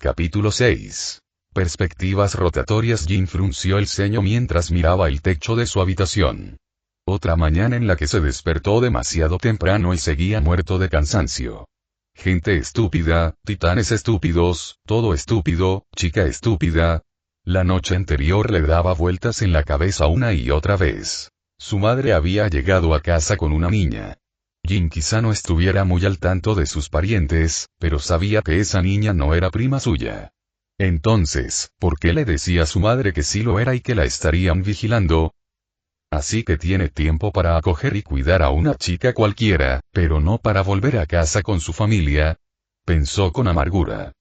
Capítulo 6. Perspectivas rotatorias. Jin frunció el ceño mientras miraba el techo de su habitación. Otra mañana en la que se despertó demasiado temprano y seguía muerto de cansancio. Gente estúpida, titanes estúpidos, todo estúpido, chica estúpida. La noche anterior le daba vueltas en la cabeza una y otra vez. Su madre había llegado a casa con una niña. Jin quizá no estuviera muy al tanto de sus parientes, pero sabía que esa niña no era prima suya. Entonces, ¿por qué le decía a su madre que sí lo era y que la estarían vigilando? Así que tiene tiempo para acoger y cuidar a una chica cualquiera, pero no para volver a casa con su familia. Pensó con amargura.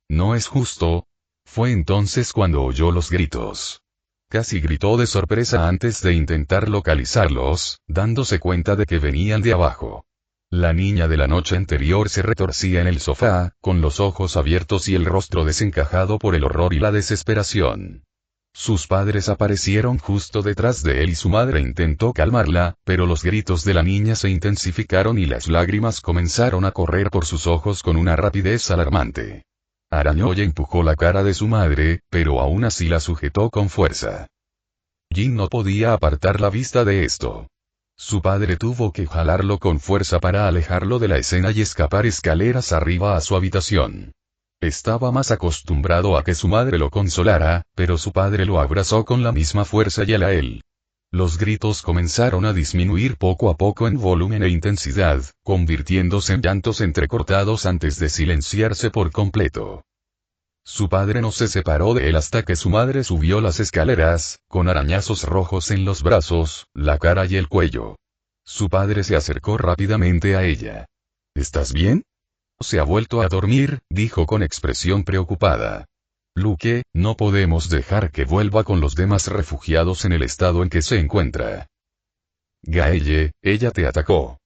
No es justo. Fue entonces cuando oyó los gritos. Casi gritó de sorpresa antes de intentar localizarlos, dándose cuenta de que venían de abajo. La niña de la noche anterior se retorcía en el sofá, con los ojos abiertos y el rostro desencajado por el horror y la desesperación. Sus padres aparecieron justo detrás de él y su madre intentó calmarla, pero los gritos de la niña se intensificaron y las lágrimas comenzaron a correr por sus ojos con una rapidez alarmante. Arañó y empujó la cara de su madre, pero aún así la sujetó con fuerza. Jin no podía apartar la vista de esto. Su padre tuvo que jalarlo con fuerza para alejarlo de la escena y escapar escaleras arriba a su habitación. Estaba más acostumbrado a que su madre lo consolara, pero su padre lo abrazó con la misma fuerza y él a él. Los gritos comenzaron a disminuir poco a poco en volumen e intensidad, convirtiéndose en llantos entrecortados antes de silenciarse por completo. Su padre no se separó de él hasta que su madre subió las escaleras, con arañazos rojos en los brazos, la cara y el cuello. Su padre se acercó rápidamente a ella. ¿Estás bien? Se ha vuelto a dormir, dijo con expresión preocupada. Luke, no podemos dejar que vuelva con los demás refugiados en el estado en que se encuentra. Gaelle, ella te atacó.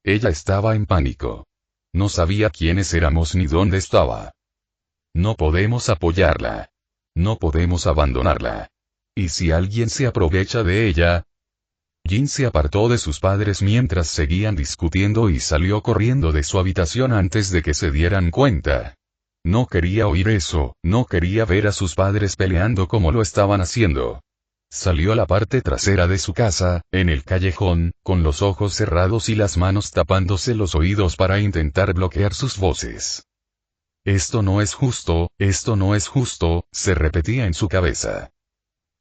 Ella estaba en pánico. No sabía quiénes éramos ni dónde estaba. No podemos apoyarla. No podemos abandonarla. ¿Y si alguien se aprovecha de ella? Jin se apartó de sus padres mientras seguían discutiendo y salió corriendo de su habitación antes de que se dieran cuenta. No quería oír eso, no quería ver a sus padres peleando como lo estaban haciendo. Salió a la parte trasera de su casa, en el callejón, con los ojos cerrados y las manos tapándose los oídos para intentar bloquear sus voces. Esto no es justo, se repetía en su cabeza.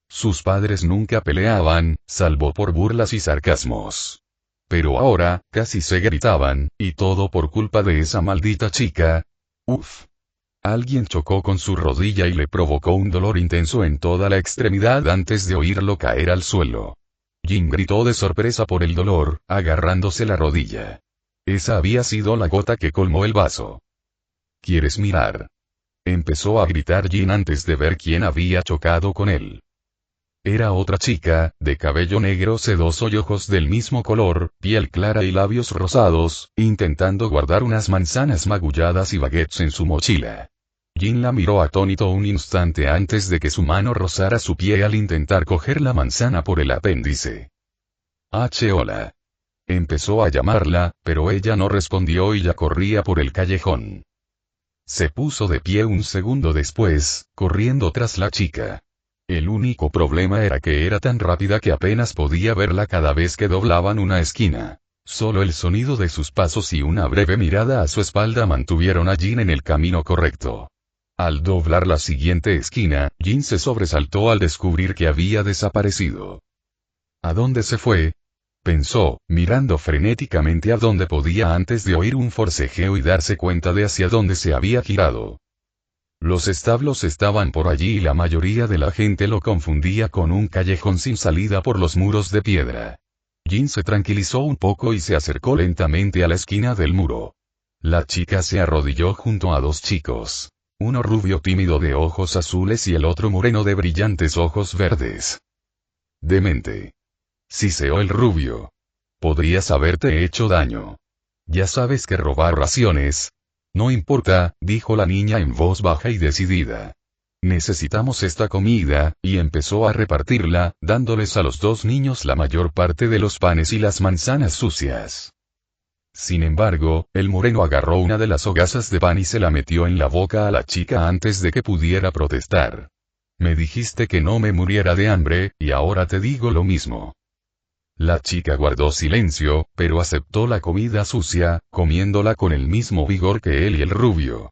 Sus padres nunca peleaban, salvo por burlas y sarcasmos. Pero ahora, casi se gritaban, y todo por culpa de esa maldita chica. Uf. Alguien chocó con su rodilla y le provocó un dolor intenso en toda la extremidad antes de oírlo caer al suelo. Jin gritó de sorpresa por el dolor, agarrándose la rodilla. Esa había sido la gota que colmó el vaso. ¿Quieres mirar? Empezó a gritar Jin antes de ver quién había chocado con él. Era otra chica, de cabello negro sedoso y ojos del mismo color, piel clara y labios rosados, intentando guardar unas manzanas magulladas y baguettes en su mochila. Jin la miró atónito un instante antes de que su mano rozara su pie al intentar coger la manzana por el apéndice. Hola. Empezó a llamarla, pero ella no respondió y ya corría por el callejón. Se puso de pie un segundo después, corriendo tras la chica. El único problema era que era tan rápida que apenas podía verla cada vez que doblaban una esquina. Solo el sonido de sus pasos y una breve mirada a su espalda mantuvieron a Jin en el camino correcto. Al doblar la siguiente esquina, Jin se sobresaltó al descubrir que había desaparecido. ¿A dónde se fue? Pensó, mirando frenéticamente a donde podía antes de oír un forcejeo y darse cuenta de hacia dónde se había girado. Los establos estaban por allí y la mayoría de la gente lo confundía con un callejón sin salida por los muros de piedra. Jin se tranquilizó un poco y se acercó lentamente a la esquina del muro. La chica se arrodilló junto a dos chicos. Uno rubio tímido de ojos azules y el otro moreno de brillantes ojos verdes. Demente. Siseó el rubio. Podrías haberte hecho daño. Ya sabes que robar raciones. No importa, dijo la niña en voz baja y decidida. Necesitamos esta comida, y empezó a repartirla, dándoles a los dos niños la mayor parte de los panes y las manzanas sucias. Sin embargo, el moreno agarró una de las hogazas de pan y se la metió en la boca a la chica antes de que pudiera protestar. Me dijiste que no me muriera de hambre, y ahora te digo lo mismo. La chica guardó silencio, pero aceptó la comida sucia, comiéndola con el mismo vigor que él y el rubio.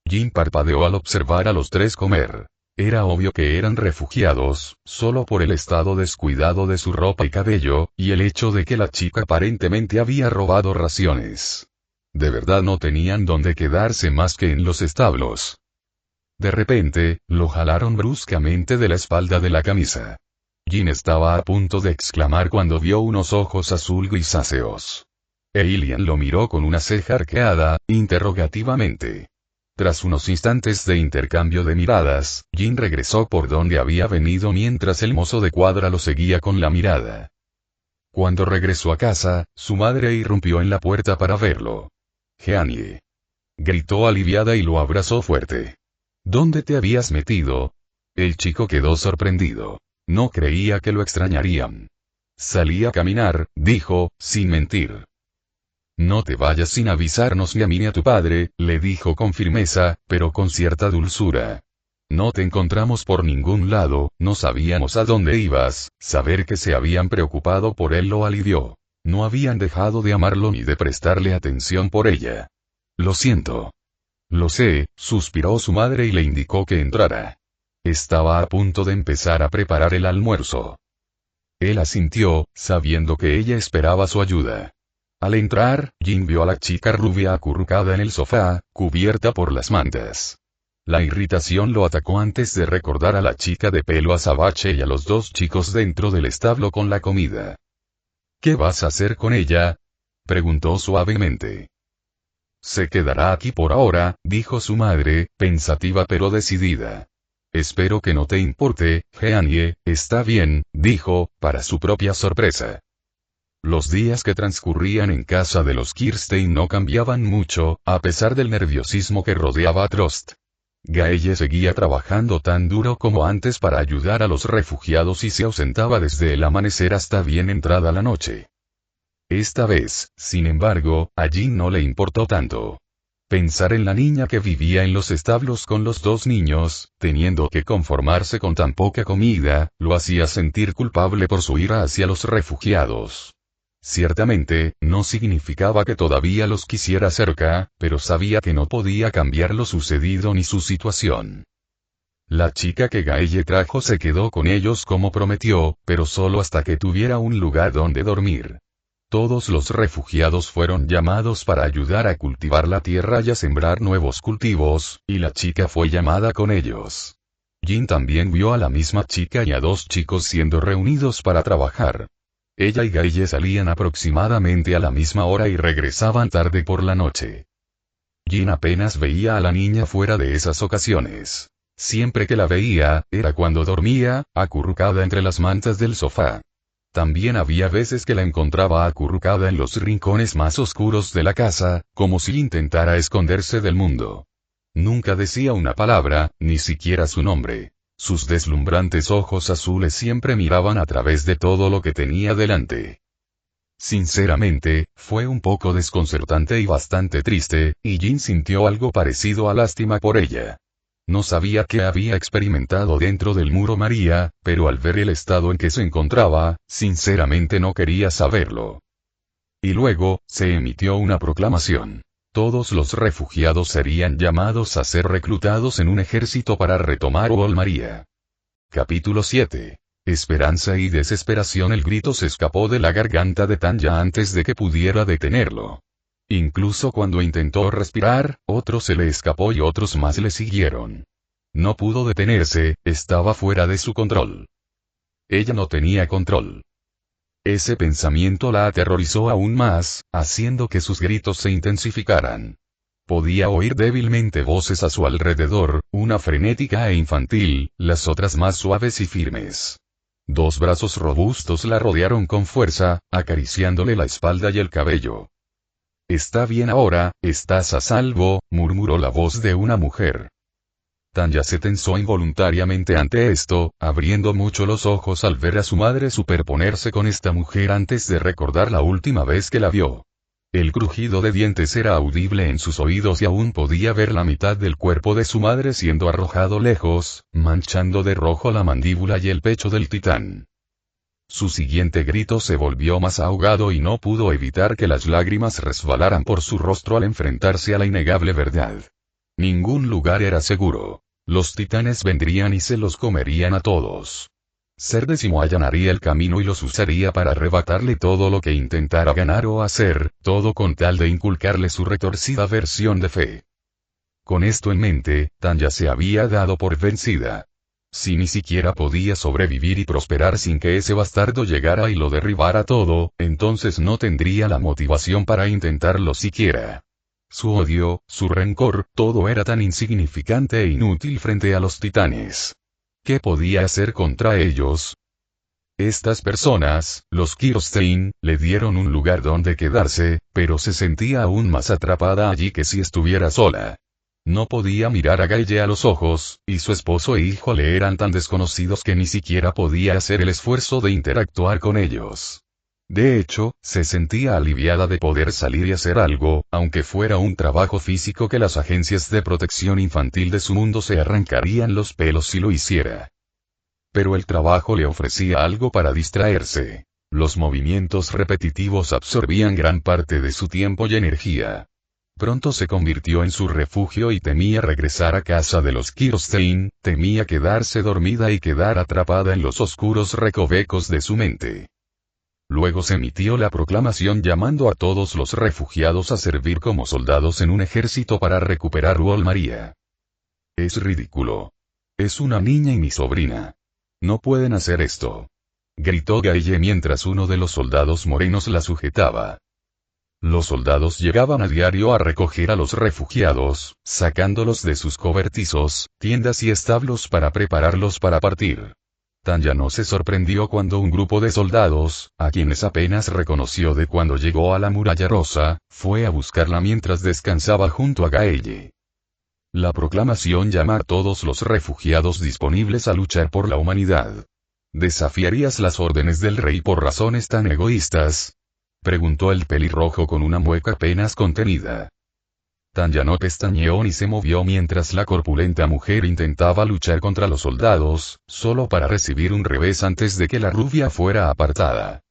Jin parpadeó al observar a los tres comer. Era obvio que eran refugiados, solo por el estado descuidado de su ropa y cabello, y el hecho de que la chica aparentemente había robado raciones. De verdad no tenían dónde quedarse más que en los establos. De repente, lo jalaron bruscamente de la espalda de la camisa. Jin estaba a punto de exclamar cuando vio unos ojos azul grisáceos. Eilian lo miró con una ceja arqueada, interrogativamente. Tras unos instantes de intercambio de miradas, Jin regresó por donde había venido mientras el mozo de cuadra lo seguía con la mirada. Cuando regresó a casa, su madre irrumpió en la puerta para verlo. «Jeanie», gritó aliviada y lo abrazó fuerte. «¿Dónde te habías metido?» El chico quedó sorprendido. No creía que lo extrañarían. «Salí a caminar», dijo, sin mentir. «No te vayas sin avisarnos ni a mí ni a tu padre», le dijo con firmeza, pero con cierta dulzura. «No te encontramos por ningún lado, no sabíamos a dónde ibas». Saber que se habían preocupado por él lo alivió. No habían dejado de amarlo ni de prestarle atención por ella. «Lo siento». «Lo sé», suspiró su madre y le indicó que entrara. Estaba a punto de empezar a preparar el almuerzo. Él asintió, sabiendo que ella esperaba su ayuda. Al entrar, Jin vio a la chica rubia acurrucada en el sofá, cubierta por las mantas. La irritación lo atacó antes de recordar a la chica de pelo azabache y a los dos chicos dentro del establo con la comida. «¿Qué vas a hacer con ella?», preguntó suavemente. «Se quedará aquí por ahora», dijo su madre, pensativa pero decidida. «Espero que no te importe, Jeanie». «Está bien», dijo, para su propia sorpresa. Los días que transcurrían en casa de los Kirstein no cambiaban mucho, a pesar del nerviosismo que rodeaba a Trost. Gaelle seguía trabajando tan duro como antes para ayudar a los refugiados y se ausentaba desde el amanecer hasta bien entrada la noche. Esta vez, sin embargo, a Jin no le importó tanto. Pensar en la niña que vivía en los establos con los dos niños, teniendo que conformarse con tan poca comida, lo hacía sentir culpable por su ira hacia los refugiados. Ciertamente, no significaba que todavía los quisiera cerca, pero sabía que no podía cambiar lo sucedido ni su situación. La chica que Gaelle trajo se quedó con ellos como prometió, pero solo hasta que tuviera un lugar donde dormir. Todos los refugiados fueron llamados para ayudar a cultivar la tierra y a sembrar nuevos cultivos, y la chica fue llamada con ellos. Jin también vio a la misma chica y a dos chicos siendo reunidos para trabajar. Ella y Gaelle salían aproximadamente a la misma hora y regresaban tarde por la noche. Jin apenas veía a la niña fuera de esas ocasiones. Siempre que la veía, era cuando dormía, acurrucada entre las mantas del sofá. También había veces que la encontraba acurrucada en los rincones más oscuros de la casa, como si intentara esconderse del mundo. Nunca decía una palabra, ni siquiera su nombre. Sus deslumbrantes ojos azules siempre miraban a través de todo lo que tenía delante. Sinceramente, fue un poco desconcertante y bastante triste, y Jin sintió algo parecido a lástima por ella. No sabía qué había experimentado dentro del muro María, pero al ver el estado en que se encontraba, sinceramente no quería saberlo. Y luego, se emitió una proclamación. Todos los refugiados serían llamados a ser reclutados en un ejército para retomar Wall María. Capítulo 7. Esperanza y desesperación. El grito se escapó de la garganta de Tanya antes de que pudiera detenerlo. Incluso cuando intentó respirar, otro se le escapó y otros más le siguieron. No pudo detenerse, estaba fuera de su control. Ella no tenía control. Ese pensamiento la aterrorizó aún más, haciendo que sus gritos se intensificaran. Podía oír débilmente voces a su alrededor, una frenética e infantil, las otras más suaves y firmes. Dos brazos robustos la rodearon con fuerza, acariciándole la espalda y el cabello. «Está bien ahora, estás a salvo», murmuró la voz de una mujer. Tanya se tensó involuntariamente ante esto, abriendo mucho los ojos al ver a su madre superponerse con esta mujer antes de recordar la última vez que la vio. El crujido de dientes era audible en sus oídos y aún podía ver la mitad del cuerpo de su madre siendo arrojado lejos, manchando de rojo la mandíbula y el pecho del titán. Su siguiente grito se volvió más ahogado y no pudo evitar que las lágrimas resbalaran por su rostro al enfrentarse a la innegable verdad. Ningún lugar era seguro. Los titanes vendrían y se los comerían a todos. Ser décimo allanaría el camino y los usaría para arrebatarle todo lo que intentara ganar o hacer, todo con tal de inculcarle su retorcida versión de fe. Con esto en mente, Tanya se había dado por vencida. Si ni siquiera podía sobrevivir y prosperar sin que ese bastardo llegara y lo derribara todo, entonces no tendría la motivación para intentarlo siquiera. Su odio, su rencor, todo era tan insignificante e inútil frente a los titanes. ¿Qué podía hacer contra ellos? Estas personas, los Kirstein, le dieron un lugar donde quedarse, pero se sentía aún más atrapada allí que si estuviera sola. No podía mirar a Gaelle a los ojos, y su esposo e hijo le eran tan desconocidos que ni siquiera podía hacer el esfuerzo de interactuar con ellos. De hecho, se sentía aliviada de poder salir y hacer algo, aunque fuera un trabajo físico que las agencias de protección infantil de su mundo se arrancarían los pelos si lo hiciera. Pero el trabajo le ofrecía algo para distraerse. Los movimientos repetitivos absorbían gran parte de su tiempo y energía. Pronto se convirtió en su refugio y temía regresar a casa de los Kirstein, temía quedarse dormida y quedar atrapada en los oscuros recovecos de su mente. Luego se emitió la proclamación llamando a todos los refugiados a servir como soldados en un ejército para recuperar Wall Maria. Es ridículo. Es una niña y mi sobrina. No pueden hacer esto. Gritó Gaelle mientras uno de los soldados morenos la sujetaba. Los soldados llegaban a diario a recoger a los refugiados, sacándolos de sus cobertizos, tiendas y establos para prepararlos para partir. Tanya no se sorprendió cuando un grupo de soldados, a quienes apenas reconoció de cuando llegó a la Muralla Rosa, fue a buscarla mientras descansaba junto a Gaelle. La proclamación llama a todos los refugiados disponibles a luchar por la humanidad. ¿Desafiarías las órdenes del rey por razones tan egoístas? Preguntó el pelirrojo con una mueca apenas contenida. Tanya no pestañeó ni se movió mientras la corpulenta mujer intentaba luchar contra los soldados, solo para recibir un revés antes de que la rubia fuera apartada.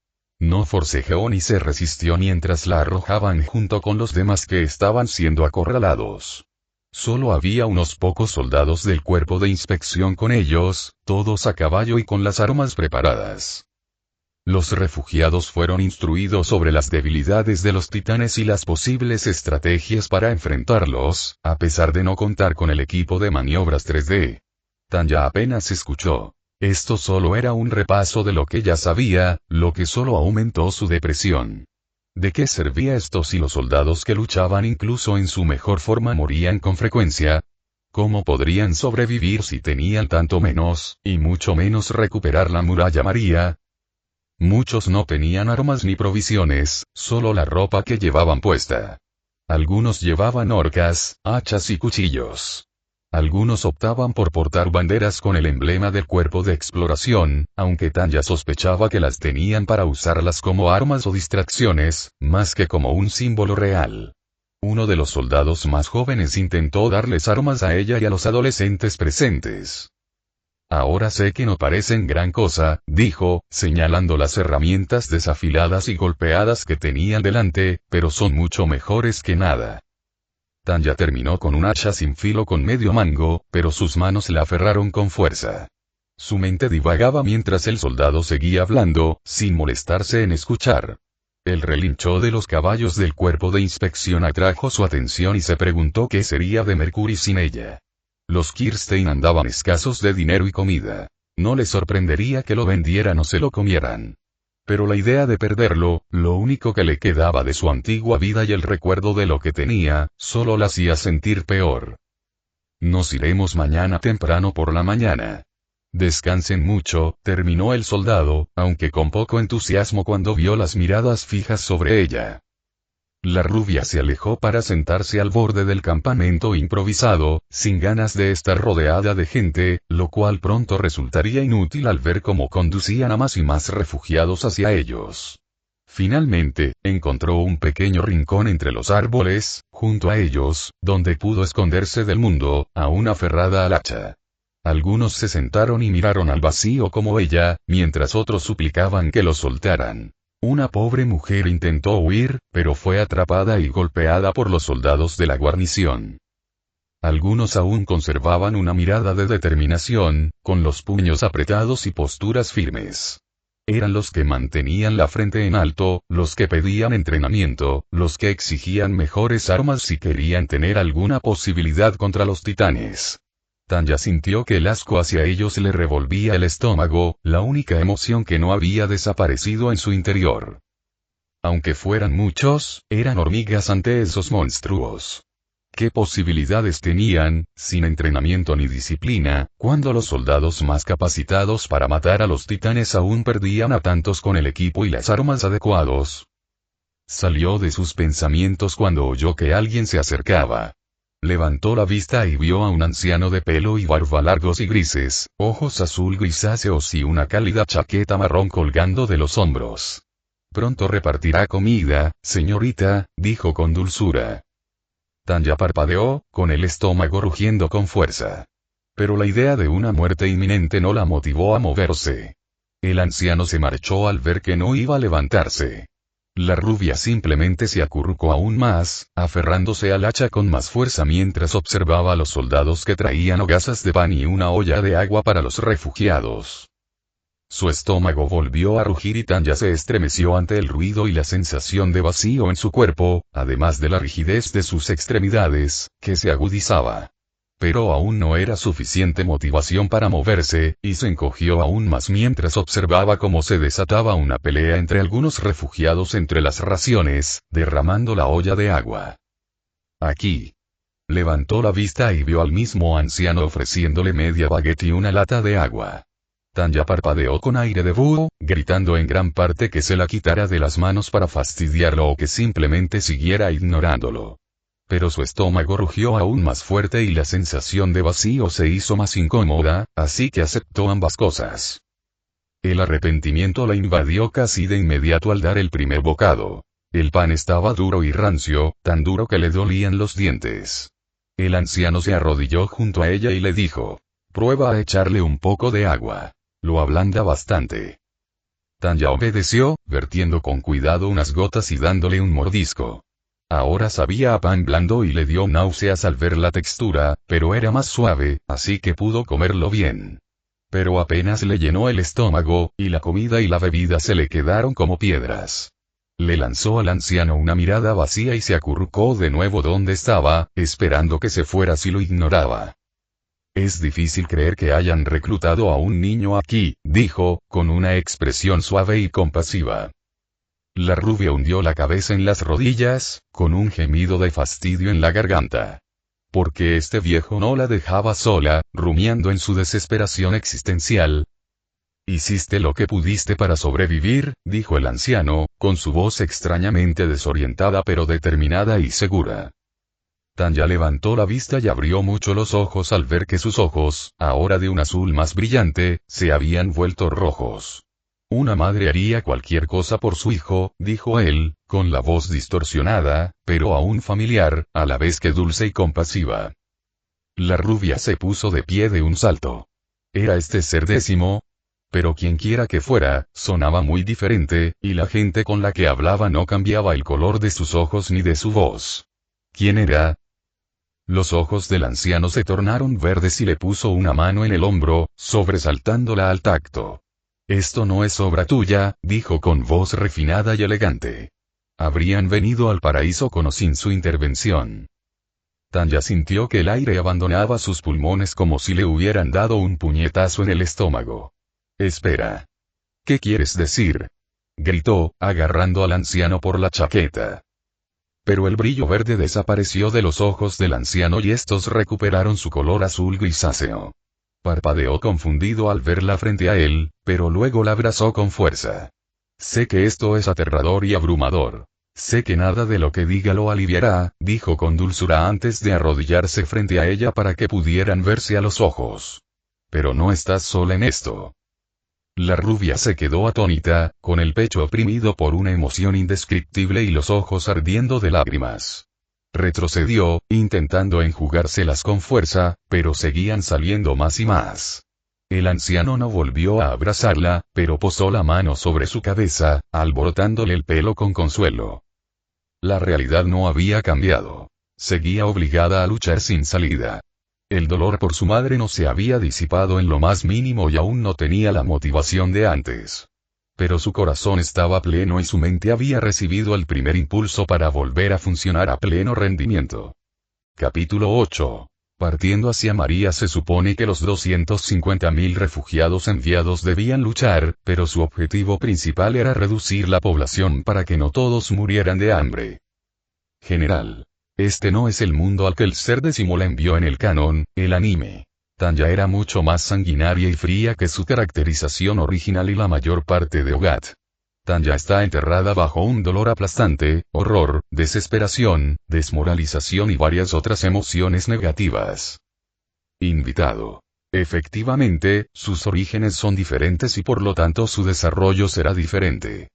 No forcejeó ni se resistió mientras la arrojaban junto con los demás que estaban siendo acorralados. Solo había unos pocos soldados del cuerpo de inspección con ellos, todos a caballo y con las armas preparadas. Los refugiados fueron instruidos sobre las debilidades de los titanes y las posibles estrategias para enfrentarlos, a pesar de no contar con el equipo de maniobras 3D. Tanya apenas escuchó. Esto solo era un repaso de lo que ya sabía, lo que solo aumentó su depresión. ¿De qué servía esto si los soldados que luchaban incluso en su mejor forma morían con frecuencia? ¿Cómo podrían sobrevivir si tenían tanto menos, y mucho menos recuperar la Muralla Maria? Muchos no tenían armas ni provisiones, solo la ropa que llevaban puesta. Algunos llevaban horcas, hachas y cuchillos. Algunos optaban por portar banderas con el emblema del cuerpo de exploración, aunque Tanya sospechaba que las tenían para usarlas como armas o distracciones, más que como un símbolo real. Uno de los soldados más jóvenes intentó darles armas a ella y a los adolescentes presentes. Ahora sé que no parecen gran cosa, dijo, señalando las herramientas desafiladas y golpeadas que tenían delante, pero son mucho mejores que nada. Tanya terminó con un hacha sin filo con medio mango, pero sus manos la aferraron con fuerza. Su mente divagaba mientras el soldado seguía hablando, sin molestarse en escuchar. El relincho de los caballos del cuerpo de inspección atrajo su atención y se preguntó qué sería de Mercury sin ella. Los Kirstein andaban escasos de dinero y comida. No le sorprendería que lo vendieran o se lo comieran. Pero la idea de perderlo, lo único que le quedaba de su antigua vida y el recuerdo de lo que tenía, solo la hacía sentir peor. Nos iremos mañana temprano por la mañana. Descansen mucho, terminó el soldado, aunque con poco entusiasmo cuando vio las miradas fijas sobre ella. La rubia se alejó para sentarse al borde del campamento improvisado, sin ganas de estar rodeada de gente, lo cual pronto resultaría inútil al ver cómo conducían a más y más refugiados hacia ellos. Finalmente, encontró un pequeño rincón entre los árboles, junto a ellos, donde pudo esconderse del mundo, aún aferrada al hacha. Algunos se sentaron y miraron al vacío como ella, mientras otros suplicaban que lo soltaran. Una pobre mujer intentó huir, pero fue atrapada y golpeada por los soldados de la guarnición. Algunos aún conservaban una mirada de determinación, con los puños apretados y posturas firmes. Eran los que mantenían la frente en alto, los que pedían entrenamiento, los que exigían mejores armas si querían tener alguna posibilidad contra los titanes. Tanya sintió que el asco hacia ellos le revolvía el estómago, la única emoción que no había desaparecido en su interior. Aunque fueran muchos, eran hormigas ante esos monstruos. ¿Qué posibilidades tenían, sin entrenamiento ni disciplina, cuando los soldados más capacitados para matar a los titanes aún perdían a tantos con el equipo y las armas adecuados? Salió de sus pensamientos cuando oyó que alguien se acercaba. Levantó la vista y vio a un anciano de pelo y barba largos y grises, ojos azul grisáceos y una cálida chaqueta marrón colgando de los hombros. «Pronto repartirá comida, señorita», dijo con dulzura. Tanya parpadeó, con el estómago rugiendo con fuerza. Pero la idea de una muerte inminente no la motivó a moverse. El anciano se marchó al ver que no iba a levantarse. La rubia simplemente se acurrucó aún más, aferrándose al hacha con más fuerza mientras observaba a los soldados que traían hogazas de pan y una olla de agua para los refugiados. Su estómago volvió a rugir y Tanya se estremeció ante el ruido y la sensación de vacío en su cuerpo, además de la rigidez de sus extremidades, que se agudizaba. Pero aún no era suficiente motivación para moverse, y se encogió aún más mientras observaba cómo se desataba una pelea entre algunos refugiados entre las raciones, derramando la olla de agua. «Aquí». Levantó la vista y vio al mismo anciano ofreciéndole media baguette y una lata de agua. Tanya parpadeó con aire de búho, gritando en gran parte que se la quitara de las manos para fastidiarlo o que simplemente siguiera ignorándolo. Pero su estómago rugió aún más fuerte y la sensación de vacío se hizo más incómoda, así que aceptó ambas cosas. El arrepentimiento la invadió casi de inmediato al dar el primer bocado. El pan estaba duro y rancio, tan duro que le dolían los dientes. El anciano se arrodilló junto a ella y le dijo: «Prueba a echarle un poco de agua. Lo ablanda bastante». Tanya obedeció, vertiendo con cuidado unas gotas y dándole un mordisco. Ahora sabía a pan blando y le dio náuseas al ver la textura, pero era más suave, así que pudo comerlo bien. Pero apenas le llenó el estómago, y la comida y la bebida se le quedaron como piedras. Le lanzó al anciano una mirada vacía y se acurrucó de nuevo donde estaba, esperando que se fuera si lo ignoraba. «Es difícil creer que hayan reclutado a un niño aquí», dijo, con una expresión suave y compasiva. La rubia hundió la cabeza en las rodillas, con un gemido de fastidio en la garganta. Porque este viejo no la dejaba sola, rumiando en su desesperación existencial. «Hiciste lo que pudiste para sobrevivir», dijo el anciano, con su voz extrañamente desorientada pero determinada y segura. Tanya levantó la vista y abrió mucho los ojos al ver que sus ojos, ahora de un azul más brillante, se habían vuelto rojos. «Una madre haría cualquier cosa por su hijo», dijo él, con la voz distorsionada, pero aún familiar, a la vez que dulce y compasiva. La rubia se puso de pie de un salto. ¿Era este ser décimo? Pero quienquiera que fuera, sonaba muy diferente, y la gente con la que hablaba no cambiaba el color de sus ojos ni de su voz. ¿Quién era? Los ojos del anciano se tornaron verdes y le puso una mano en el hombro, sobresaltándola al tacto. «Esto no es obra tuya», dijo con voz refinada y elegante. «Habrían venido al paraíso con o sin su intervención». Tanya sintió que el aire abandonaba sus pulmones como si le hubieran dado un puñetazo en el estómago. «Espera. ¿Qué quieres decir?», gritó, agarrando al anciano por la chaqueta. Pero el brillo verde desapareció de los ojos del anciano y estos recuperaron su color azul grisáceo. Parpadeó confundido al verla frente a él, pero luego la abrazó con fuerza. «Sé que esto es aterrador y abrumador. Sé que nada de lo que diga lo aliviará», dijo con dulzura antes de arrodillarse frente a ella para que pudieran verse a los ojos. «Pero no estás sola en esto. La rubia se quedó atónita, con el pecho oprimido por una emoción indescriptible y los ojos ardiendo de lágrimas. Retrocedió, intentando enjugárselas con fuerza, pero seguían saliendo más y más. El anciano no volvió a abrazarla, pero posó la mano sobre su cabeza, alborotándole el pelo con consuelo. La realidad no había cambiado. Seguía obligada a luchar sin salida. El dolor por su madre no se había disipado en lo más mínimo y aún no tenía la motivación de antes. Pero su corazón estaba pleno y su mente había recibido el primer impulso para volver a funcionar a pleno rendimiento. Capítulo 8. Partiendo hacia María, se supone que los 250.000 refugiados enviados debían luchar, pero su objetivo principal era reducir la población para que no todos murieran de hambre. General. Este no es el mundo al que el ser Decimo la envió en el canon, el anime. Tanya era mucho más sanguinaria y fría que su caracterización original y la mayor parte de Ogat. Tanya está enterrada bajo un dolor aplastante, horror, desesperación, desmoralización y varias otras emociones negativas. Invitado. Efectivamente, sus orígenes son diferentes y por lo tanto su desarrollo será diferente.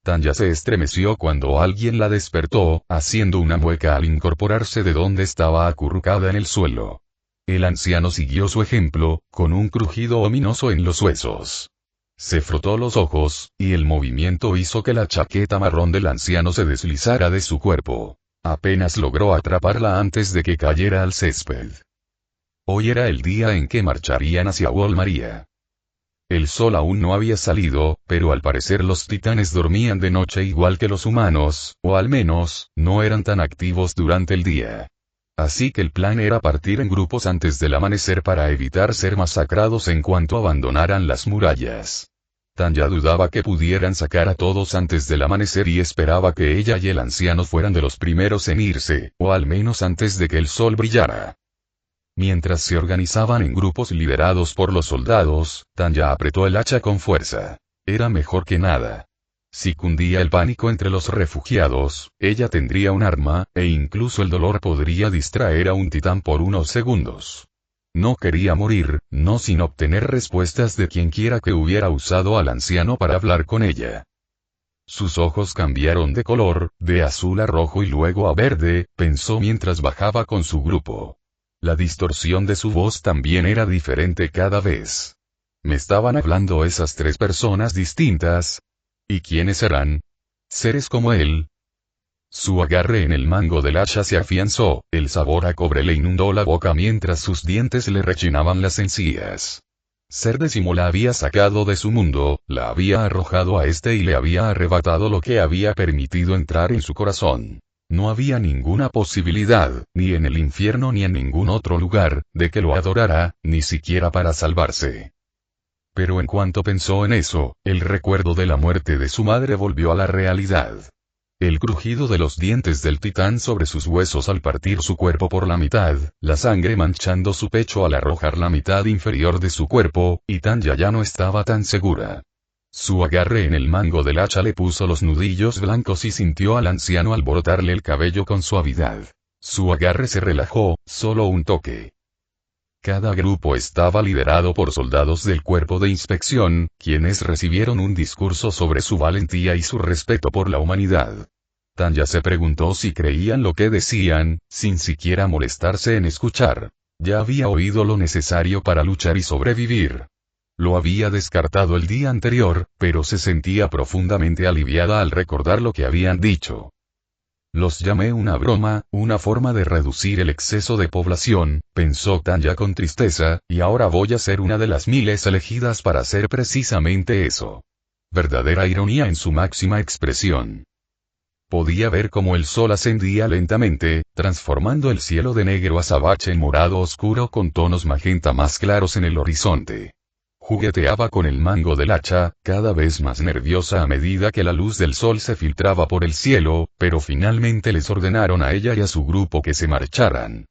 Tanya se estremeció cuando alguien la despertó, haciendo una mueca al incorporarse de donde estaba acurrucada en el suelo. El anciano siguió su ejemplo, con un crujido ominoso en los huesos. Se frotó los ojos, y el movimiento hizo que la chaqueta marrón del anciano se deslizara de su cuerpo. Apenas logró atraparla antes de que cayera al césped. Hoy era el día en que marcharían hacia Wall Maria. El sol aún no había salido, pero al parecer los titanes dormían de noche igual que los humanos, o al menos, no eran tan activos durante el día. Así que el plan era partir en grupos antes del amanecer para evitar ser masacrados en cuanto abandonaran las murallas. Tanya dudaba que pudieran sacar a todos antes del amanecer y esperaba que ella y el anciano fueran de los primeros en irse, o al menos antes de que el sol brillara. Mientras se organizaban en grupos liderados por los soldados, Tanya apretó el hacha con fuerza. Era mejor que nada. Si cundía el pánico entre los refugiados, ella tendría un arma, e incluso el dolor podría distraer a un titán por unos segundos. No quería morir, no sin obtener respuestas de quienquiera que hubiera usado al anciano para hablar con ella. Sus ojos cambiaron de color, de azul a rojo y luego a verde, pensó mientras bajaba con su grupo. La distorsión de su voz también era diferente cada vez. ¿Me estaban hablando esas tres personas distintas? ¿Y quiénes eran? ¿Seres como él? Su agarre en el mango del hacha se afianzó, el sabor a cobre le inundó la boca mientras sus dientes le rechinaban las encías. Ser Decimo la había sacado de su mundo, la había arrojado a este y le había arrebatado lo que había permitido entrar en su corazón. No había ninguna posibilidad, ni en el infierno ni en ningún otro lugar, de que lo adorara, ni siquiera para salvarse. Pero en cuanto pensó en eso, el recuerdo de la muerte de su madre volvió a la realidad. El crujido de los dientes del titán sobre sus huesos al partir su cuerpo por la mitad, la sangre manchando su pecho al arrojar la mitad inferior de su cuerpo, y Tanya ya no estaba tan segura. Su agarre en el mango del hacha le puso los nudillos blancos y sintió al anciano alborotarle el cabello con suavidad. Su agarre se relajó, solo un toque. Cada grupo estaba liderado por soldados del cuerpo de inspección, quienes recibieron un discurso sobre su valentía y su respeto por la humanidad. Tanya se preguntó si creían lo que decían, sin siquiera molestarse en escuchar. Ya había oído lo necesario para luchar y sobrevivir. Lo había descartado el día anterior, pero se sentía profundamente aliviada al recordar lo que habían dicho. Los llamé una broma, una forma de reducir el exceso de población, pensó Tanya con tristeza, y ahora voy a ser una de las miles elegidas para hacer precisamente eso. Verdadera ironía en su máxima expresión. Podía ver cómo el sol ascendía lentamente, transformando el cielo de negro azabache en morado oscuro con tonos magenta más claros en el horizonte. Jugueteaba con el mango del hacha, cada vez más nerviosa a medida que la luz del sol se filtraba por el cielo, pero finalmente les ordenaron a ella y a su grupo que se marcharan.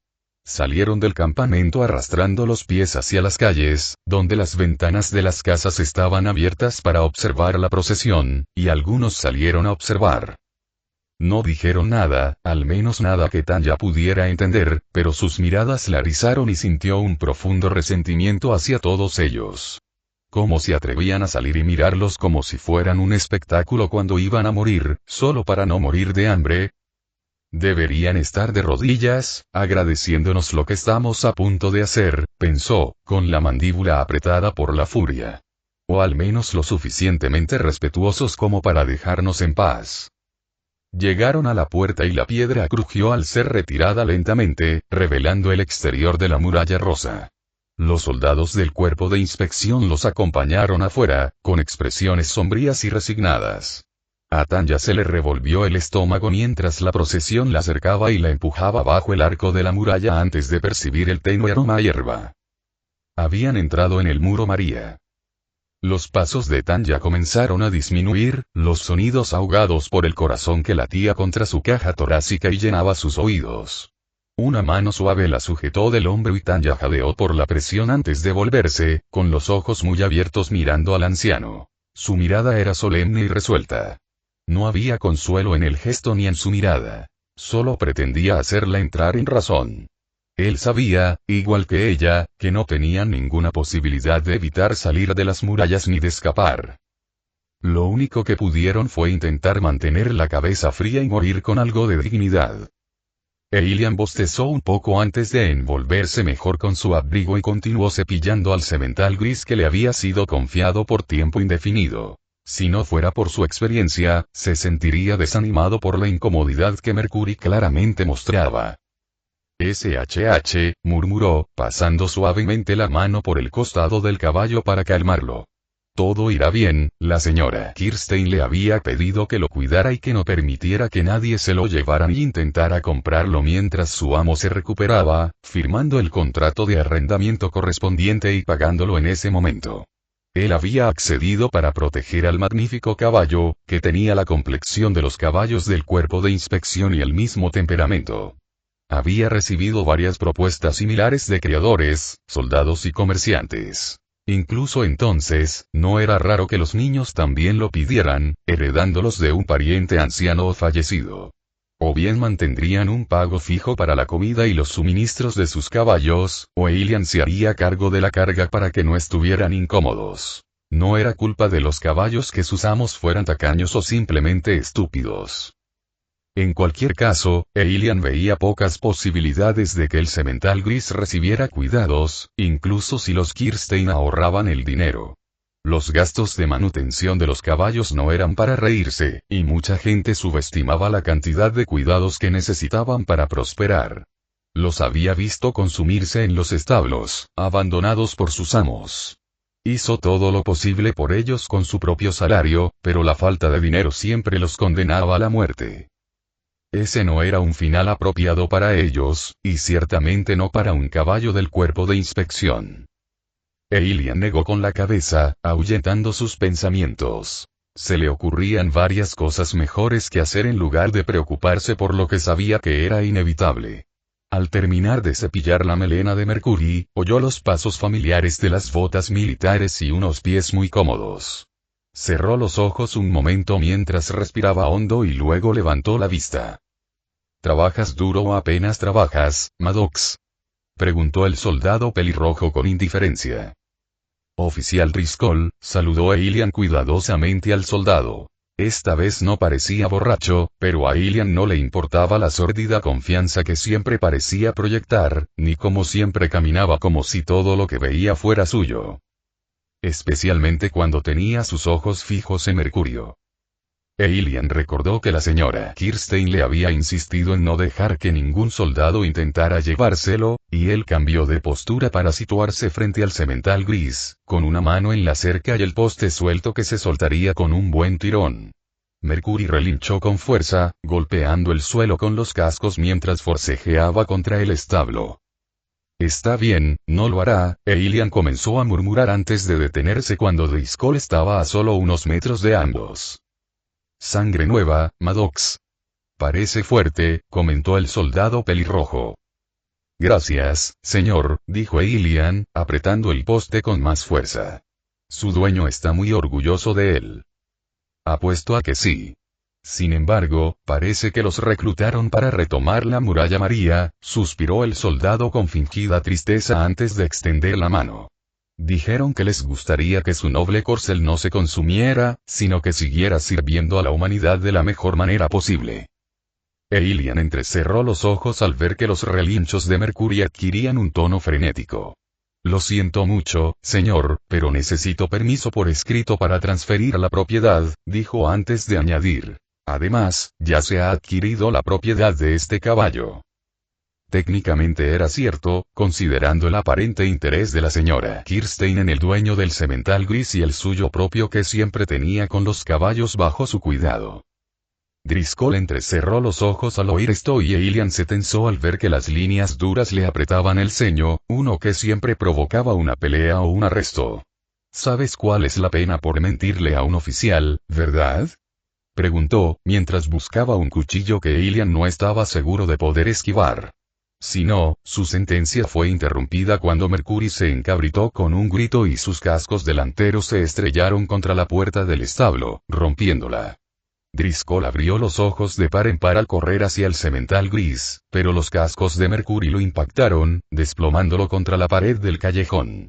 Salieron del campamento arrastrando los pies hacia las calles, donde las ventanas de las casas estaban abiertas para observar la procesión, y algunos salieron a observar. No dijeron nada, al menos nada que Tanya pudiera entender, pero sus miradas la rizaron y sintió un profundo resentimiento hacia todos ellos. ¿Cómo se atrevían a salir y mirarlos como si fueran un espectáculo cuando iban a morir, solo para no morir de hambre? Deberían estar de rodillas, agradeciéndonos lo que estamos a punto de hacer, pensó, con la mandíbula apretada por la furia. O al menos lo suficientemente respetuosos como para dejarnos en paz. Llegaron a la puerta y la piedra crujió al ser retirada lentamente, revelando el exterior de la muralla rosa. Los soldados del cuerpo de inspección los acompañaron afuera, con expresiones sombrías y resignadas. A Tanya se le revolvió el estómago mientras la procesión la acercaba y la empujaba bajo el arco de la muralla antes de percibir el tenue aroma a hierba. Habían entrado en el muro María. Los pasos de Tanya comenzaron a disminuir, los sonidos ahogados por el corazón que latía contra su caja torácica y llenaba sus oídos. Una mano suave la sujetó del hombro y Tanya jadeó por la presión antes de volverse, con los ojos muy abiertos mirando al anciano. Su mirada era solemne y resuelta. No había consuelo en el gesto ni en su mirada. Solo pretendía hacerla entrar en razón. Él sabía, igual que ella, que no tenían ninguna posibilidad de evitar salir de las murallas ni de escapar. Lo único que pudieron fue intentar mantener la cabeza fría y morir con algo de dignidad. Aelian bostezó un poco antes de envolverse mejor con su abrigo y continuó cepillando al semental gris que le había sido confiado por tiempo indefinido. Si no fuera por su experiencia, se sentiría desanimado por la incomodidad que Mercury claramente mostraba. SHH, murmuró, pasando suavemente la mano por el costado del caballo para calmarlo. Todo irá bien, la señora Kirstein le había pedido que lo cuidara y que no permitiera que nadie se lo llevara ni intentara comprarlo mientras su amo se recuperaba, firmando el contrato de arrendamiento correspondiente y pagándolo en ese momento. Él había accedido para proteger al magnífico caballo, que tenía la complexión de los caballos del cuerpo de inspección y el mismo temperamento. Había recibido varias propuestas similares de criadores, soldados y comerciantes. Incluso entonces, no era raro que los niños también lo pidieran, heredándolos de un pariente anciano o fallecido. O bien mantendrían un pago fijo para la comida y los suministros de sus caballos, o Aelian se haría cargo de la carga para que no estuvieran incómodos. No era culpa de los caballos que sus amos fueran tacaños o simplemente estúpidos. En cualquier caso, Aelian veía pocas posibilidades de que el semental gris recibiera cuidados, incluso si los Kirstein ahorraban el dinero. Los gastos de manutención de los caballos no eran para reírse, y mucha gente subestimaba la cantidad de cuidados que necesitaban para prosperar. Los había visto consumirse en los establos, abandonados por sus amos. Hizo todo lo posible por ellos con su propio salario, pero la falta de dinero siempre los condenaba a la muerte. Ese no era un final apropiado para ellos, y ciertamente no para un caballo del cuerpo de inspección. Aelian negó con la cabeza, ahuyentando sus pensamientos. Se le ocurrían varias cosas mejores que hacer en lugar de preocuparse por lo que sabía que era inevitable. Al terminar de cepillar la melena de Mercury, oyó los pasos familiares de las botas militares y unos pies muy cómodos. Cerró los ojos un momento mientras respiraba hondo y luego levantó la vista. ¿Trabajas duro o apenas trabajas, Maddox?, preguntó el soldado pelirrojo con indiferencia. Oficial Driscoll, saludó Aelian cuidadosamente al soldado. Esta vez no parecía borracho, pero a Aelian no le importaba la sórdida confianza que siempre parecía proyectar, ni como siempre caminaba como si todo lo que veía fuera suyo. Especialmente cuando tenía sus ojos fijos en Mercurio. Aelian recordó que la señora Kirstein le había insistido en no dejar que ningún soldado intentara llevárselo, y él cambió de postura para situarse frente al semental gris, con una mano en la cerca y el poste suelto que se soltaría con un buen tirón. Mercury relinchó con fuerza, golpeando el suelo con los cascos mientras forcejeaba contra el establo. Está bien, no lo hará, Aelian comenzó a murmurar antes de detenerse cuando Driscoll estaba a solo unos metros de ambos. Sangre nueva, Maddox. Parece fuerte, comentó el soldado pelirrojo. Gracias, señor, dijo Aelian, apretando el poste con más fuerza. Su dueño está muy orgulloso de él. Apuesto a que sí. Sin embargo, parece que los reclutaron para retomar la muralla María, suspiró el soldado con fingida tristeza antes de extender la mano. Dijeron que les gustaría que su noble corcel no se consumiera, sino que siguiera sirviendo a la humanidad de la mejor manera posible. Aelian entrecerró los ojos al ver que los relinchos de Mercury adquirían un tono frenético. Lo siento mucho, señor, pero necesito permiso por escrito para transferir la propiedad, dijo antes de añadir. Además, ya se ha adquirido la propiedad de este caballo. Técnicamente era cierto, considerando el aparente interés de la señora Kirstein en el dueño del semental gris y el suyo propio que siempre tenía con los caballos bajo su cuidado. Driscoll entrecerró los ojos al oír esto y Aelian se tensó al ver que las líneas duras le apretaban el ceño, uno que siempre provocaba una pelea o un arresto. ¿Sabes cuál es la pena por mentirle a un oficial, verdad? Preguntó, mientras buscaba un cuchillo que Aelian no estaba seguro de poder esquivar. Si no, su sentencia fue interrumpida cuando Mercury se encabritó con un grito y sus cascos delanteros se estrellaron contra la puerta del establo, rompiéndola. Driscoll abrió los ojos de par en par al correr hacia el semental gris, pero los cascos de Mercury lo impactaron, desplomándolo contra la pared del callejón.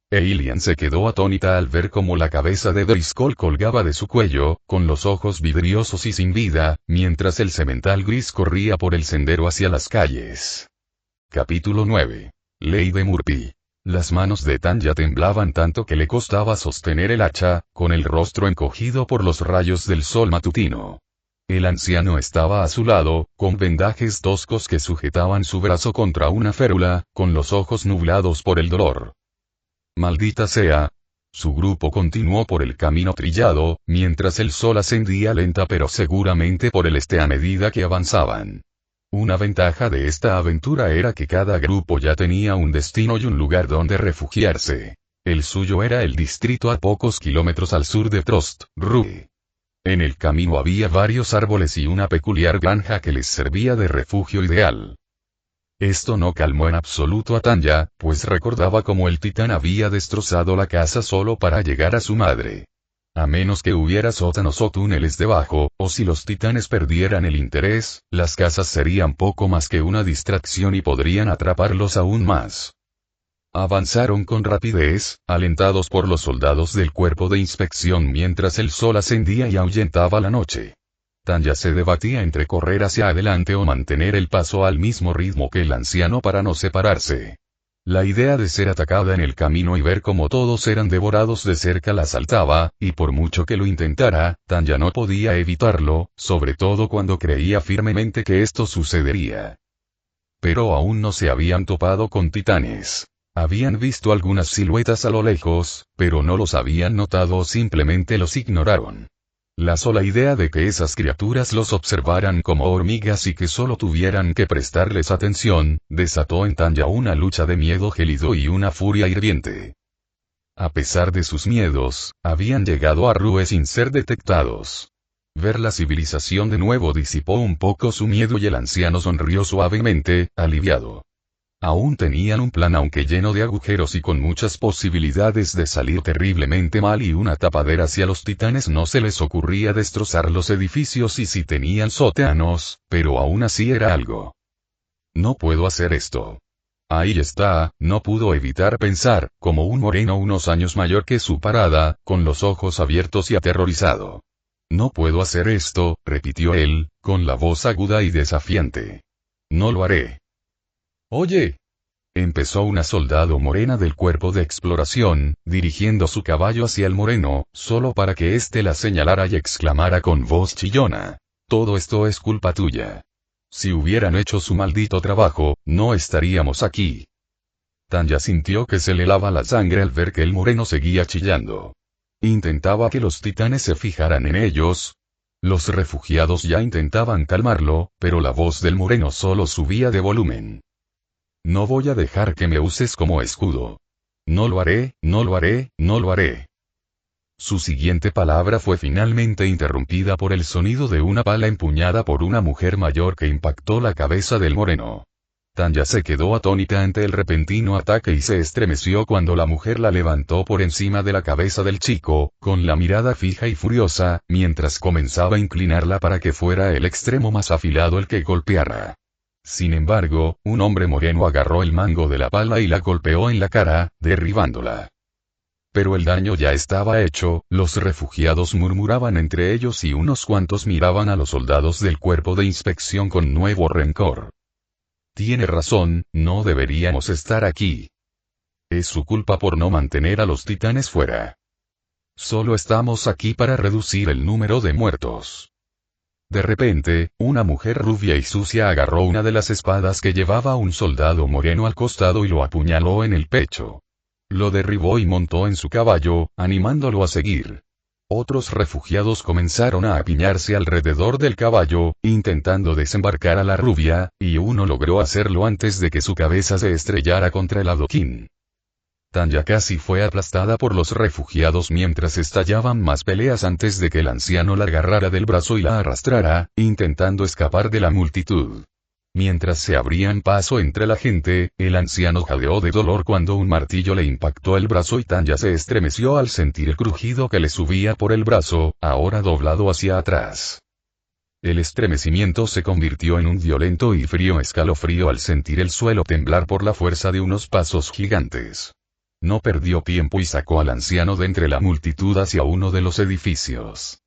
Aelian se quedó atónita al ver cómo la cabeza de Driscoll colgaba de su cuello, con los ojos vidriosos y sin vida, mientras el semental gris corría por el sendero hacia las calles. Capítulo 9. Lady Murphy. Las manos de Tanya temblaban tanto que le costaba sostener el hacha, con el rostro encogido por los rayos del sol matutino. El anciano estaba a su lado, con vendajes toscos que sujetaban su brazo contra una férula, con los ojos nublados por el dolor. Maldita sea. Su grupo continuó por el camino trillado, mientras el sol ascendía lenta pero seguramente por el este a medida que avanzaban. Una ventaja de esta aventura era que cada grupo ya tenía un destino y un lugar donde refugiarse. El suyo era el distrito a pocos kilómetros al sur de Trost, Rue. En el camino había varios árboles y una peculiar granja que les servía de refugio ideal. Esto no calmó en absoluto a Tanya, pues recordaba cómo el titán había destrozado la casa solo para llegar a su madre. A menos que hubiera sótanos o túneles debajo, o si los titanes perdieran el interés, las casas serían poco más que una distracción y podrían atraparlos aún más. Avanzaron con rapidez, alentados por los soldados del cuerpo de inspección mientras el sol ascendía y ahuyentaba la noche. Tanya se debatía entre correr hacia adelante o mantener el paso al mismo ritmo que el anciano para no separarse. La idea de ser atacada en el camino y ver cómo todos eran devorados de cerca la asaltaba, y por mucho que lo intentara, Tanya no podía evitarlo, sobre todo cuando creía firmemente que esto sucedería. Pero aún no se habían topado con titanes. Habían visto algunas siluetas a lo lejos, pero no los habían notado o simplemente los ignoraron. La sola idea de que esas criaturas los observaran como hormigas y que solo tuvieran que prestarles atención, desató en Tanya una lucha de miedo gélido y una furia hirviente. A pesar de sus miedos, habían llegado a Rue sin ser detectados. Ver la civilización de nuevo disipó un poco su miedo y el anciano sonrió suavemente, aliviado. Aún tenían un plan aunque lleno de agujeros y con muchas posibilidades de salir terriblemente mal y una tapadera hacia los titanes no se les ocurría destrozar los edificios y si tenían sótanos, pero aún así era algo. No puedo hacer esto. Ahí está, no pudo evitar pensar, como un moreno unos años mayor que su parada, con los ojos abiertos y aterrorizado. No puedo hacer esto, repitió él, con la voz aguda y desafiante. No lo haré. Oye. Empezó una soldado morena del cuerpo de exploración, dirigiendo su caballo hacia el moreno, solo para que éste la señalara y exclamara con voz chillona. Todo esto es culpa tuya. Si hubieran hecho su maldito trabajo, no estaríamos aquí. Tanya sintió que se le helaba la sangre al ver que el moreno seguía chillando. Intentaba que los titanes se fijaran en ellos. Los refugiados ya intentaban calmarlo, pero la voz del moreno solo subía de volumen. No voy a dejar que me uses como escudo. No lo haré, no lo haré, no lo haré. Su siguiente palabra fue finalmente interrumpida por el sonido de una pala empuñada por una mujer mayor que impactó la cabeza del moreno. Tanya se quedó atónita ante el repentino ataque y se estremeció cuando la mujer la levantó por encima de la cabeza del chico, con la mirada fija y furiosa, mientras comenzaba a inclinarla para que fuera el extremo más afilado el que golpeara. Sin embargo, un hombre moreno agarró el mango de la pala y la golpeó en la cara, derribándola. Pero el daño ya estaba hecho, los refugiados murmuraban entre ellos y unos cuantos miraban a los soldados del cuerpo de inspección con nuevo rencor. Tiene razón, no deberíamos estar aquí. Es su culpa por no mantener a los titanes fuera. Solo estamos aquí para reducir el número de muertos. De repente, una mujer rubia y sucia agarró una de las espadas que llevaba un soldado moreno al costado y lo apuñaló en el pecho. Lo derribó y montó en su caballo, animándolo a seguir. Otros refugiados comenzaron a apiñarse alrededor del caballo, intentando desembarcar a la rubia, y uno logró hacerlo antes de que su cabeza se estrellara contra el adoquín. Tanya casi fue aplastada por los refugiados mientras estallaban más peleas antes de que el anciano la agarrara del brazo y la arrastrara, intentando escapar de la multitud. Mientras se abrían paso entre la gente, el anciano jadeó de dolor cuando un martillo le impactó el brazo y Tanya se estremeció al sentir el crujido que le subía por el brazo, ahora doblado hacia atrás. El estremecimiento se convirtió en un violento y frío escalofrío al sentir el suelo temblar por la fuerza de unos pasos gigantes. No perdió tiempo y sacó al anciano de entre la multitud hacia uno de los edificios.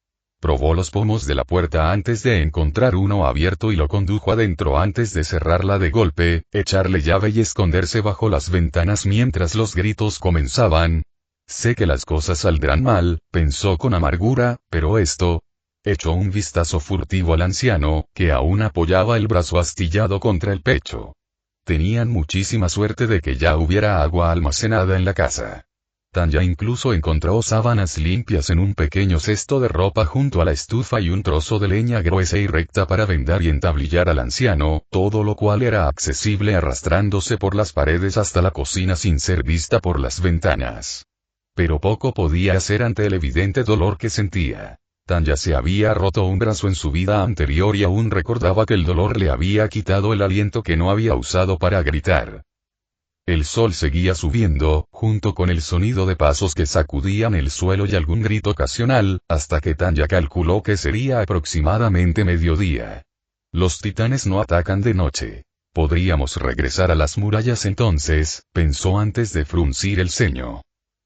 Probó los pomos de la puerta antes de encontrar uno abierto y lo condujo adentro antes de cerrarla de golpe, echarle llave y esconderse bajo las ventanas mientras los gritos comenzaban. Sé que las cosas saldrán mal, pensó con amargura, pero esto... Echó un vistazo furtivo al anciano, que aún apoyaba el brazo astillado contra el pecho. Tenían muchísima suerte de que ya hubiera agua almacenada en la casa. Tanya incluso encontró sábanas limpias en un pequeño cesto de ropa junto a la estufa y un trozo de leña gruesa y recta para vendar y entablillar al anciano, todo lo cual era accesible arrastrándose por las paredes hasta la cocina sin ser vista por las ventanas. Pero poco podía hacer ante el evidente dolor que sentía. Tanya se había roto un brazo en su vida anterior y aún recordaba que el dolor le había quitado el aliento que no había usado para gritar. El sol seguía subiendo, junto con el sonido de pasos que sacudían el suelo y algún grito ocasional, hasta que Tanya calculó que sería aproximadamente mediodía. Los titanes no atacan de noche. Podríamos regresar a las murallas entonces, pensó antes de fruncir el ceño.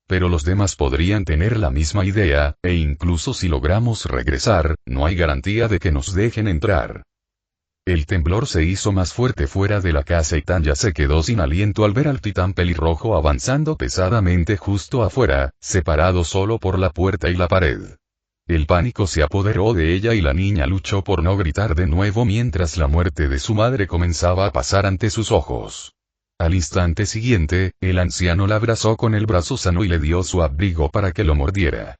Pero los demás podrían tener la misma idea, e incluso si logramos regresar, no hay garantía de que nos dejen entrar. El temblor se hizo más fuerte fuera de la casa y Tanya se quedó sin aliento al ver al titán pelirrojo avanzando pesadamente justo afuera, separado solo por la puerta y la pared. El pánico se apoderó de ella y la niña luchó por no gritar de nuevo mientras la muerte de su madre comenzaba a pasar ante sus ojos. Al instante siguiente, el anciano la abrazó con el brazo sano y le dio su abrigo para que lo mordiera.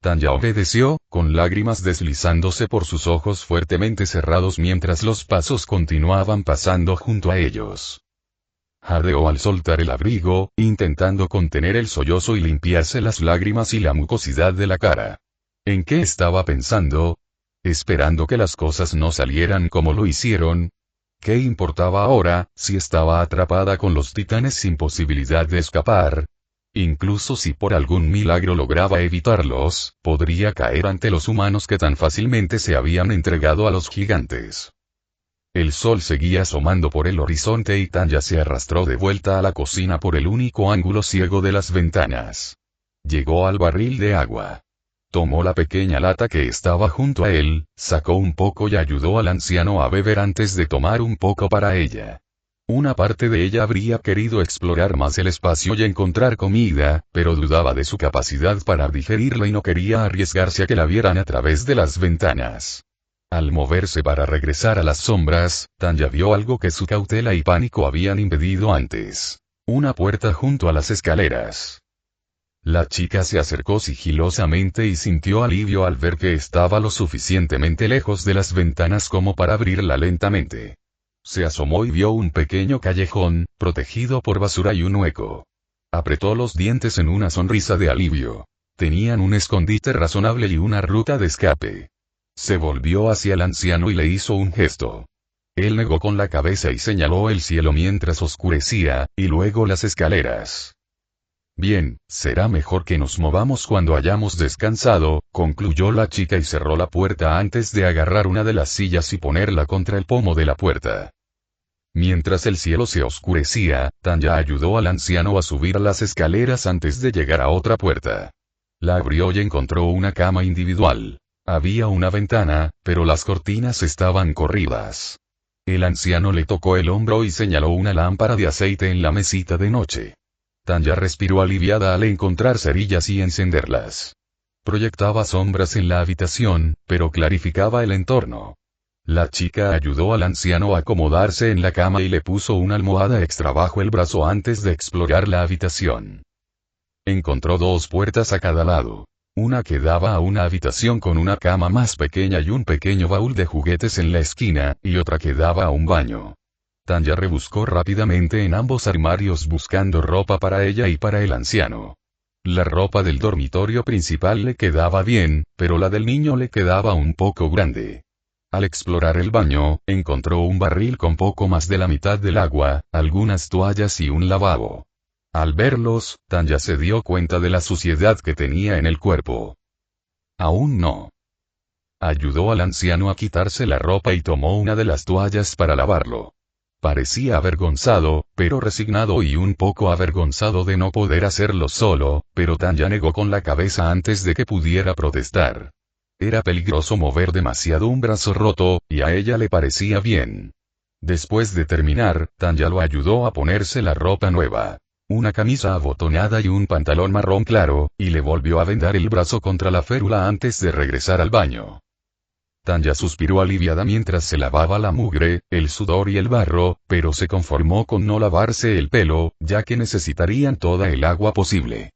Tanya obedeció, con lágrimas deslizándose por sus ojos fuertemente cerrados mientras los pasos continuaban pasando junto a ellos. Jadeó al soltar el abrigo, intentando contener el sollozo y limpiarse las lágrimas y la mucosidad de la cara. ¿En qué estaba pensando? ¿Esperando que las cosas no salieran como lo hicieron? ¿Qué importaba ahora, si estaba atrapada con los titanes sin posibilidad de escapar? Incluso si por algún milagro lograba evitarlos, podría caer ante los humanos que tan fácilmente se habían entregado a los gigantes. El sol seguía asomando por el horizonte y Tanya se arrastró de vuelta a la cocina por el único ángulo ciego de las ventanas. Llegó al barril de agua. Tomó la pequeña lata que estaba junto a él, sacó un poco y ayudó al anciano a beber antes de tomar un poco para ella. Una parte de ella habría querido explorar más el espacio y encontrar comida, pero dudaba de su capacidad para digerirla y no quería arriesgarse a que la vieran a través de las ventanas. Al moverse para regresar a las sombras, Tanya vio algo que su cautela y pánico habían impedido antes. Una puerta junto a las escaleras. La chica se acercó sigilosamente y sintió alivio al ver que estaba lo suficientemente lejos de las ventanas como para abrirla lentamente. Se asomó y vio un pequeño callejón, protegido por basura y un hueco. Apretó los dientes en una sonrisa de alivio. Tenían un escondite razonable y una ruta de escape. Se volvió hacia el anciano y le hizo un gesto. Él negó con la cabeza y señaló el cielo mientras oscurecía, y luego las escaleras. Bien, será mejor que nos movamos cuando hayamos descansado, concluyó la chica y cerró la puerta antes de agarrar una de las sillas y ponerla contra el pomo de la puerta. Mientras el cielo se oscurecía, Tanya ayudó al anciano a subir las escaleras antes de llegar a otra puerta. La abrió y encontró una cama individual. Había una ventana, pero las cortinas estaban corridas. El anciano le tocó el hombro y señaló una lámpara de aceite en la mesita de noche. Tanya respiró aliviada al encontrar cerillas y encenderlas. Proyectaba sombras en la habitación, pero clarificaba el entorno. La chica ayudó al anciano a acomodarse en la cama y le puso una almohada extra bajo el brazo antes de explorar la habitación. Encontró dos puertas a cada lado. Una que daba a una habitación con una cama más pequeña y un pequeño baúl de juguetes en la esquina, y otra que daba a un baño. Tanya rebuscó rápidamente en ambos armarios buscando ropa para ella y para el anciano. La ropa del dormitorio principal le quedaba bien, pero la del niño le quedaba un poco grande. Al explorar el baño, encontró un barril con poco más de la mitad del agua, algunas toallas y un lavabo. Al verlos, Tanya se dio cuenta de la suciedad que tenía en el cuerpo. Aún no. Ayudó al anciano a quitarse la ropa y tomó una de las toallas para lavarlo. Parecía avergonzado, pero resignado y un poco avergonzado de no poder hacerlo solo, pero Tanya negó con la cabeza antes de que pudiera protestar. Era peligroso mover demasiado un brazo roto, y a ella le parecía bien. Después de terminar, Tanya lo ayudó a ponerse la ropa nueva. Una camisa abotonada y un pantalón marrón claro, y le volvió a vendar el brazo contra la férula antes de regresar al baño. Tanya suspiró aliviada mientras se lavaba la mugre, el sudor y el barro, pero se conformó con no lavarse el pelo, ya que necesitarían toda el agua posible.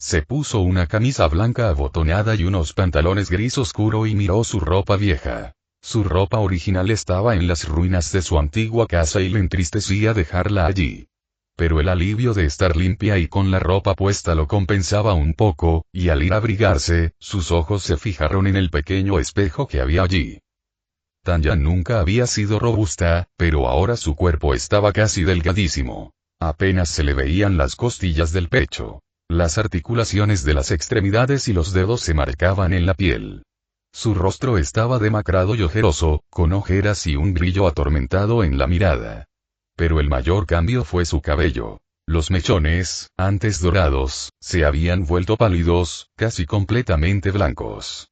Se puso una camisa blanca abotonada y unos pantalones gris oscuro y miró su ropa vieja. Su ropa original estaba en las ruinas de su antigua casa y le entristecía dejarla allí. Pero el alivio de estar limpia y con la ropa puesta lo compensaba un poco, y al ir a abrigarse, sus ojos se fijaron en el pequeño espejo que había allí. Tanya nunca había sido robusta, pero ahora su cuerpo estaba casi delgadísimo. Apenas se le veían las costillas del pecho. Las articulaciones de las extremidades y los dedos se marcaban en la piel. Su rostro estaba demacrado y ojeroso, con ojeras y un brillo atormentado en la mirada. Pero el mayor cambio fue su cabello. Los mechones, antes dorados, se habían vuelto pálidos, casi completamente blancos.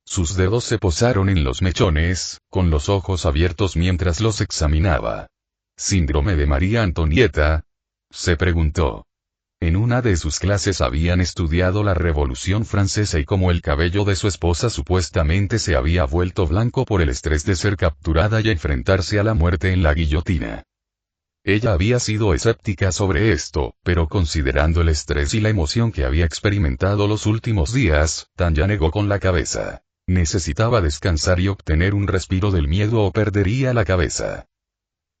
Sus dedos se posaron en los mechones, con los ojos abiertos mientras los examinaba. ¿Síndrome de María Antonieta?, se preguntó. En una de sus clases habían estudiado la Revolución Francesa y cómo el cabello de su esposa supuestamente se había vuelto blanco por el estrés de ser capturada y enfrentarse a la muerte en la guillotina. Ella había sido escéptica sobre esto, pero considerando el estrés y la emoción que había experimentado los últimos días, Tanya negó con la cabeza. Necesitaba descansar y obtener un respiro del miedo o perdería la cabeza.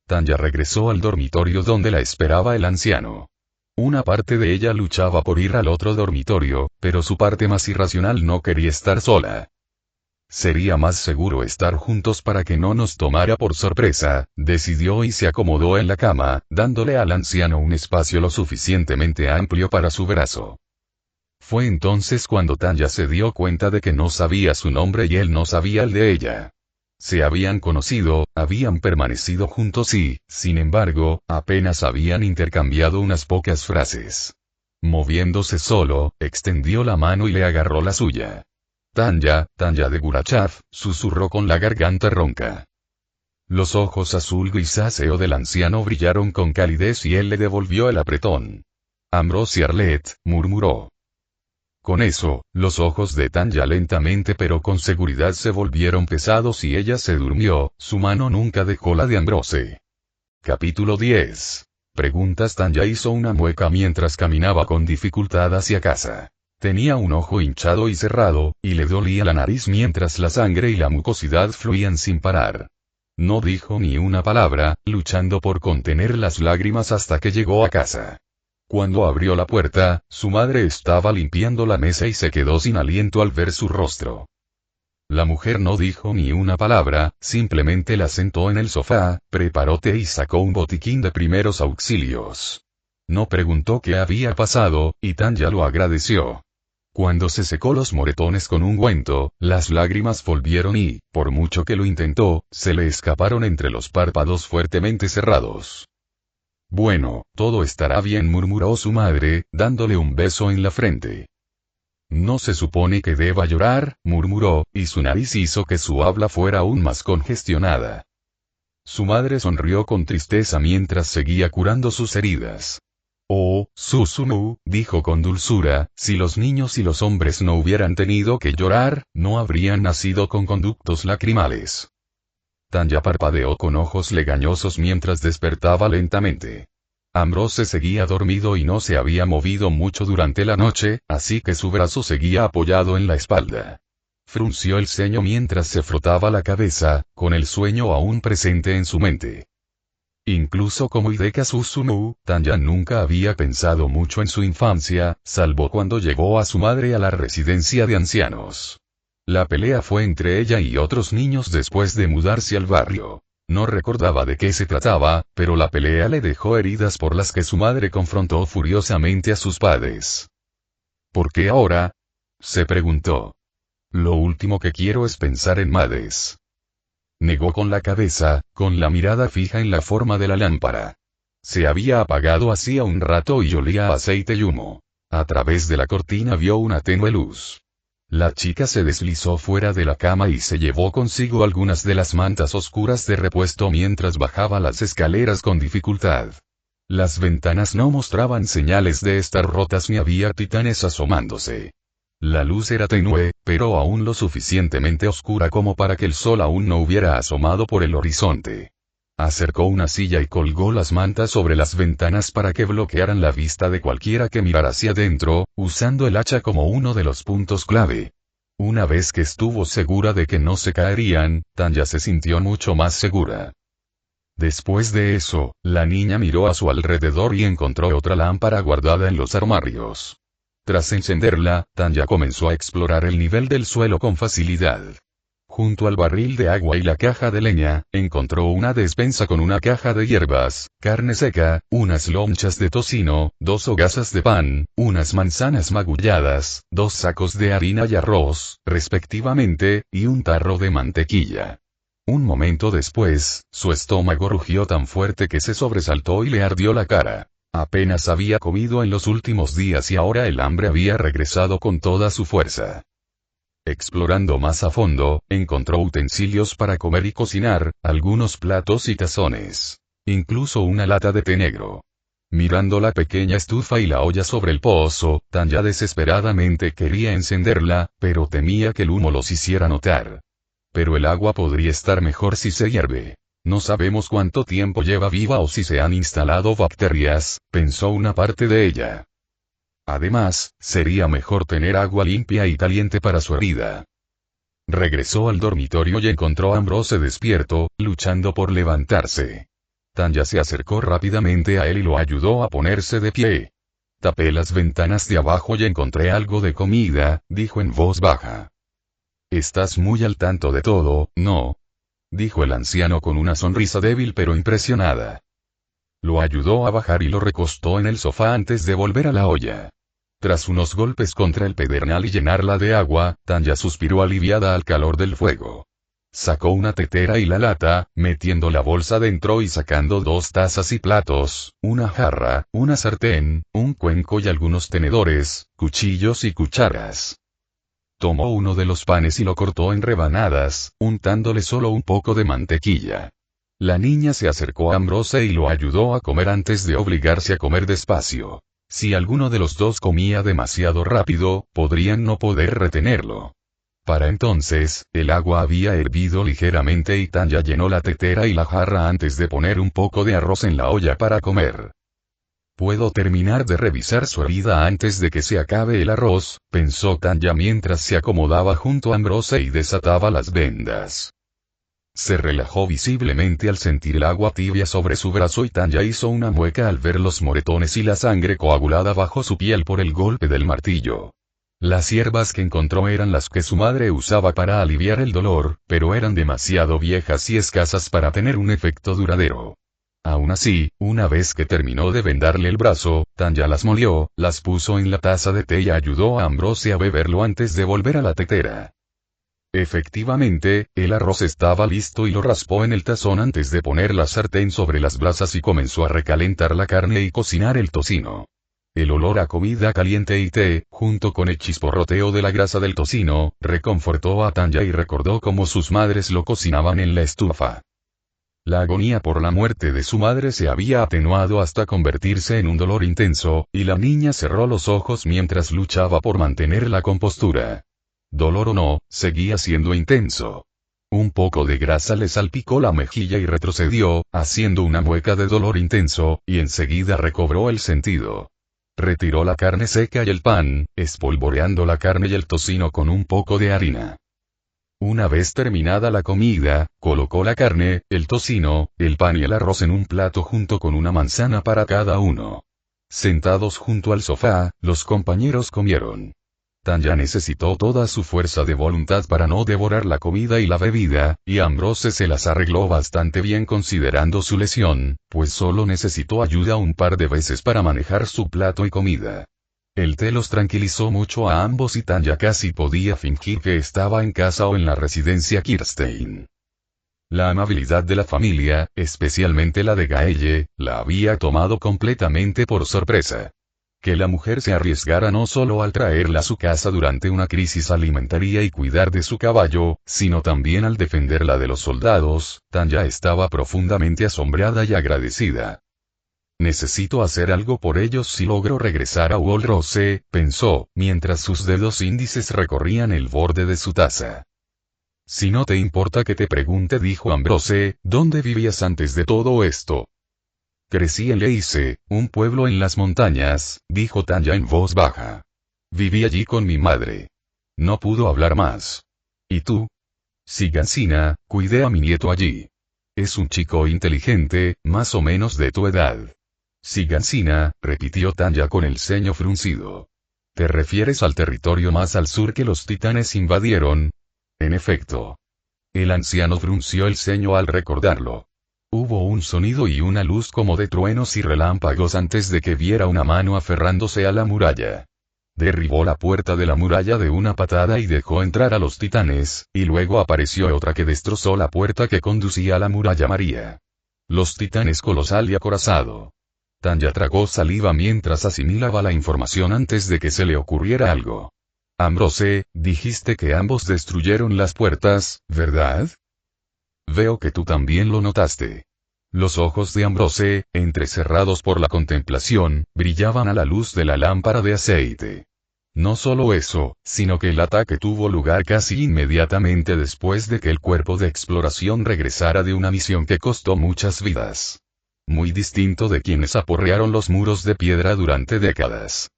Tanya regresó al dormitorio donde la esperaba el anciano. Una parte de ella luchaba por ir al otro dormitorio, pero su parte más irracional no quería estar sola. Sería más seguro estar juntos para que no nos tomara por sorpresa, decidió y se acomodó en la cama, dándole al anciano un espacio lo suficientemente amplio para su brazo. Fue entonces cuando Tanya se dio cuenta de que no sabía su nombre y él no sabía el de ella. Se habían conocido, habían permanecido juntos y, sin embargo, apenas habían intercambiado unas pocas frases. Moviéndose solo, extendió la mano y le agarró la suya. Tanya de Gurachav, susurró con la garganta ronca. Los ojos azul grisáceo del anciano brillaron con calidez y él le devolvió el apretón. Ambrose Arlette, murmuró. Con eso, los ojos de Tanya lentamente pero con seguridad se volvieron pesados y ella se durmió, su mano nunca dejó la de Ambrose. Capítulo 10. Preguntas. Tanya hizo una mueca mientras caminaba con dificultad hacia casa. Tenía un ojo hinchado y cerrado, y le dolía la nariz mientras la sangre y la mucosidad fluían sin parar. No dijo ni una palabra, luchando por contener las lágrimas hasta que llegó a casa. Cuando abrió la puerta, su madre estaba limpiando la mesa y se quedó sin aliento al ver su rostro. La mujer no dijo ni una palabra, simplemente la sentó en el sofá, preparó té y sacó un botiquín de primeros auxilios. No preguntó qué había pasado, y Tanya lo agradeció. Cuando se secó los moretones con ungüento, las lágrimas volvieron y, por mucho que lo intentó, se le escaparon entre los párpados fuertemente cerrados. Bueno, todo estará bien, murmuró su madre, dándole un beso en la frente. No se supone que deba llorar, murmuró, y su nariz hizo que su habla fuera aún más congestionada. Su madre sonrió con tristeza mientras seguía curando sus heridas. Oh, Susumu, dijo con dulzura, si los niños y los hombres no hubieran tenido que llorar, no habrían nacido con conductos lacrimales. Tanya parpadeó con ojos legañosos mientras despertaba lentamente. Ambrose seguía dormido y no se había movido mucho durante la noche, así que su brazo seguía apoyado en la espalda. Frunció el ceño mientras se frotaba la cabeza, con el sueño aún presente en su mente. Incluso como Hideka Susumu, Tanya nunca había pensado mucho en su infancia, salvo cuando llegó a su madre a la residencia de ancianos. La pelea fue entre ella y otros niños después de mudarse al barrio. No recordaba de qué se trataba, pero la pelea le dejó heridas por las que su madre confrontó furiosamente a sus padres. ¿Por qué ahora?, se preguntó. Lo último que quiero es pensar en Mades. Negó con la cabeza, con la mirada fija en la forma de la lámpara. Se había apagado hacía un rato y olía a aceite y humo. A través de la cortina vio una tenue luz. La chica se deslizó fuera de la cama y se llevó consigo algunas de las mantas oscuras de repuesto mientras bajaba las escaleras con dificultad. Las ventanas no mostraban señales de estar rotas ni había titanes asomándose. La luz era tenue, pero aún lo suficientemente oscura como para que el sol aún no hubiera asomado por el horizonte. Acercó una silla y colgó las mantas sobre las ventanas para que bloquearan la vista de cualquiera que mirara hacia adentro, usando el hacha como uno de los puntos clave. Una vez que estuvo segura de que no se caerían, Tanya se sintió mucho más segura. Después de eso, la niña miró a su alrededor y encontró otra lámpara guardada en los armarios. Tras encenderla, Tanya comenzó a explorar el nivel del suelo con facilidad. Junto al barril de agua y la caja de leña, encontró una despensa con una caja de hierbas, carne seca, unas lonchas de tocino, 2 hogazas de pan, unas manzanas magulladas, 2 sacos de harina y arroz, respectivamente, y un tarro de mantequilla. Un momento después, su estómago rugió tan fuerte que se sobresaltó y le ardió la cara. Apenas había comido en los últimos días y ahora el hambre había regresado con toda su fuerza. Explorando más a fondo, encontró utensilios para comer y cocinar, algunos platos y tazones. Incluso una lata de té negro. Mirando la pequeña estufa y la olla sobre el pozo, Tanya desesperadamente quería encenderla, pero temía que el humo los hiciera notar. Pero el agua podría estar mejor si se hierve. No sabemos cuánto tiempo lleva viva o si se han instalado bacterias, pensó una parte de ella. Además, sería mejor tener agua limpia y caliente para su herida. Regresó al dormitorio y encontró a Ambrose despierto, luchando por levantarse. Tanya se acercó rápidamente a él y lo ayudó a ponerse de pie. Tapé las ventanas de abajo y encontré algo de comida, dijo en voz baja. Estás muy al tanto de todo, ¿no?, dijo el anciano con una sonrisa débil pero impresionada. Lo ayudó a bajar y lo recostó en el sofá antes de volver a la olla. Tras unos golpes contra el pedernal y llenarla de agua, Tanya suspiró aliviada al calor del fuego. Sacó una tetera y la lata, metiendo la bolsa dentro y sacando 2 tazas y platos, una jarra, una sartén, un cuenco y algunos tenedores, cuchillos y cucharas. Tomó uno de los panes y lo cortó en rebanadas, untándole solo un poco de mantequilla. La niña se acercó a Ambrose y lo ayudó a comer antes de obligarse a comer despacio. Si alguno de los dos comía demasiado rápido, podrían no poder retenerlo. Para entonces, el agua había hervido ligeramente y Tanya llenó la tetera y la jarra antes de poner un poco de arroz en la olla para comer. Puedo terminar de revisar su herida antes de que se acabe el arroz, pensó Tanya mientras se acomodaba junto a Ambrose y desataba las vendas. Se relajó visiblemente al sentir el agua tibia sobre su brazo y Tanya hizo una mueca al ver los moretones y la sangre coagulada bajo su piel por el golpe del martillo. Las hierbas que encontró eran las que su madre usaba para aliviar el dolor, pero eran demasiado viejas y escasas para tener un efecto duradero. Aún así, una vez que terminó de vendarle el brazo, Tanya las molió, las puso en la taza de té y ayudó a Ambrose a beberlo antes de volver a la tetera. Efectivamente, el arroz estaba listo y lo raspó en el tazón antes de poner la sartén sobre las brasas y comenzó a recalentar la carne y cocinar el tocino. El olor a comida caliente y té, junto con el chisporroteo de la grasa del tocino, reconfortó a Tanya y recordó cómo sus madres lo cocinaban en la estufa. La agonía por la muerte de su madre se había atenuado hasta convertirse en un dolor intenso, y la niña cerró los ojos mientras luchaba por mantener la compostura. Dolor o no, seguía siendo intenso. Un poco de grasa le salpicó la mejilla y retrocedió, haciendo una mueca de dolor intenso, y enseguida recobró el sentido. Retiró la carne seca y el pan, espolvoreando la carne y el tocino con un poco de harina. Una vez terminada la comida, colocó la carne, el tocino, el pan y el arroz en un plato junto con una manzana para cada uno. Sentados junto al sofá, los compañeros comieron. Tanya necesitó toda su fuerza de voluntad para no devorar la comida y la bebida, y Ambrose se las arregló bastante bien considerando su lesión, pues solo necesitó ayuda un par de veces para manejar su plato y comida. El té los tranquilizó mucho a ambos y Tanya casi podía fingir que estaba en casa o en la residencia Kirstein. La amabilidad de la familia, especialmente la de Gaelle, la había tomado completamente por sorpresa. Que la mujer se arriesgara no solo al traerla a su casa durante una crisis alimentaria y cuidar de su caballo, sino también al defenderla de los soldados, Tanya estaba profundamente asombrada y agradecida. Necesito hacer algo por ellos si logro regresar a Walrose, pensó, mientras sus dedos índices recorrían el borde de su taza. Si no te importa que te pregunte, dijo Ambrose, ¿dónde vivías antes de todo esto? Crecí en Leice, un pueblo en las montañas, dijo Tanya en voz baja. Viví allí con mi madre. No pudo hablar más. ¿Y tú? Sigansina, cuidé a mi nieto allí. Es un chico inteligente, más o menos de tu edad. Sigansina, repitió Tanya con el ceño fruncido. ¿Te refieres al territorio más al sur que los titanes invadieron? En efecto. El anciano frunció el ceño al recordarlo. Hubo un sonido y una luz como de truenos y relámpagos antes de que viera una mano aferrándose a la muralla. Derribó la puerta de la muralla de una patada y dejó entrar a los titanes, y luego apareció otra que destrozó la puerta que conducía a la muralla María. Los titanes colosal y acorazado. Tanya tragó saliva mientras asimilaba la información antes de que se le ocurriera algo. Ambrose, dijiste que ambos destruyeron las puertas, ¿verdad? Veo que tú también lo notaste. Los ojos de Ambrose, entrecerrados por la contemplación, brillaban a la luz de la lámpara de aceite. No solo eso, sino que el ataque tuvo lugar casi inmediatamente después de que el cuerpo de exploración regresara de una misión que costó muchas vidas. Muy distinto de quienes aporrearon los muros de piedra durante décadas.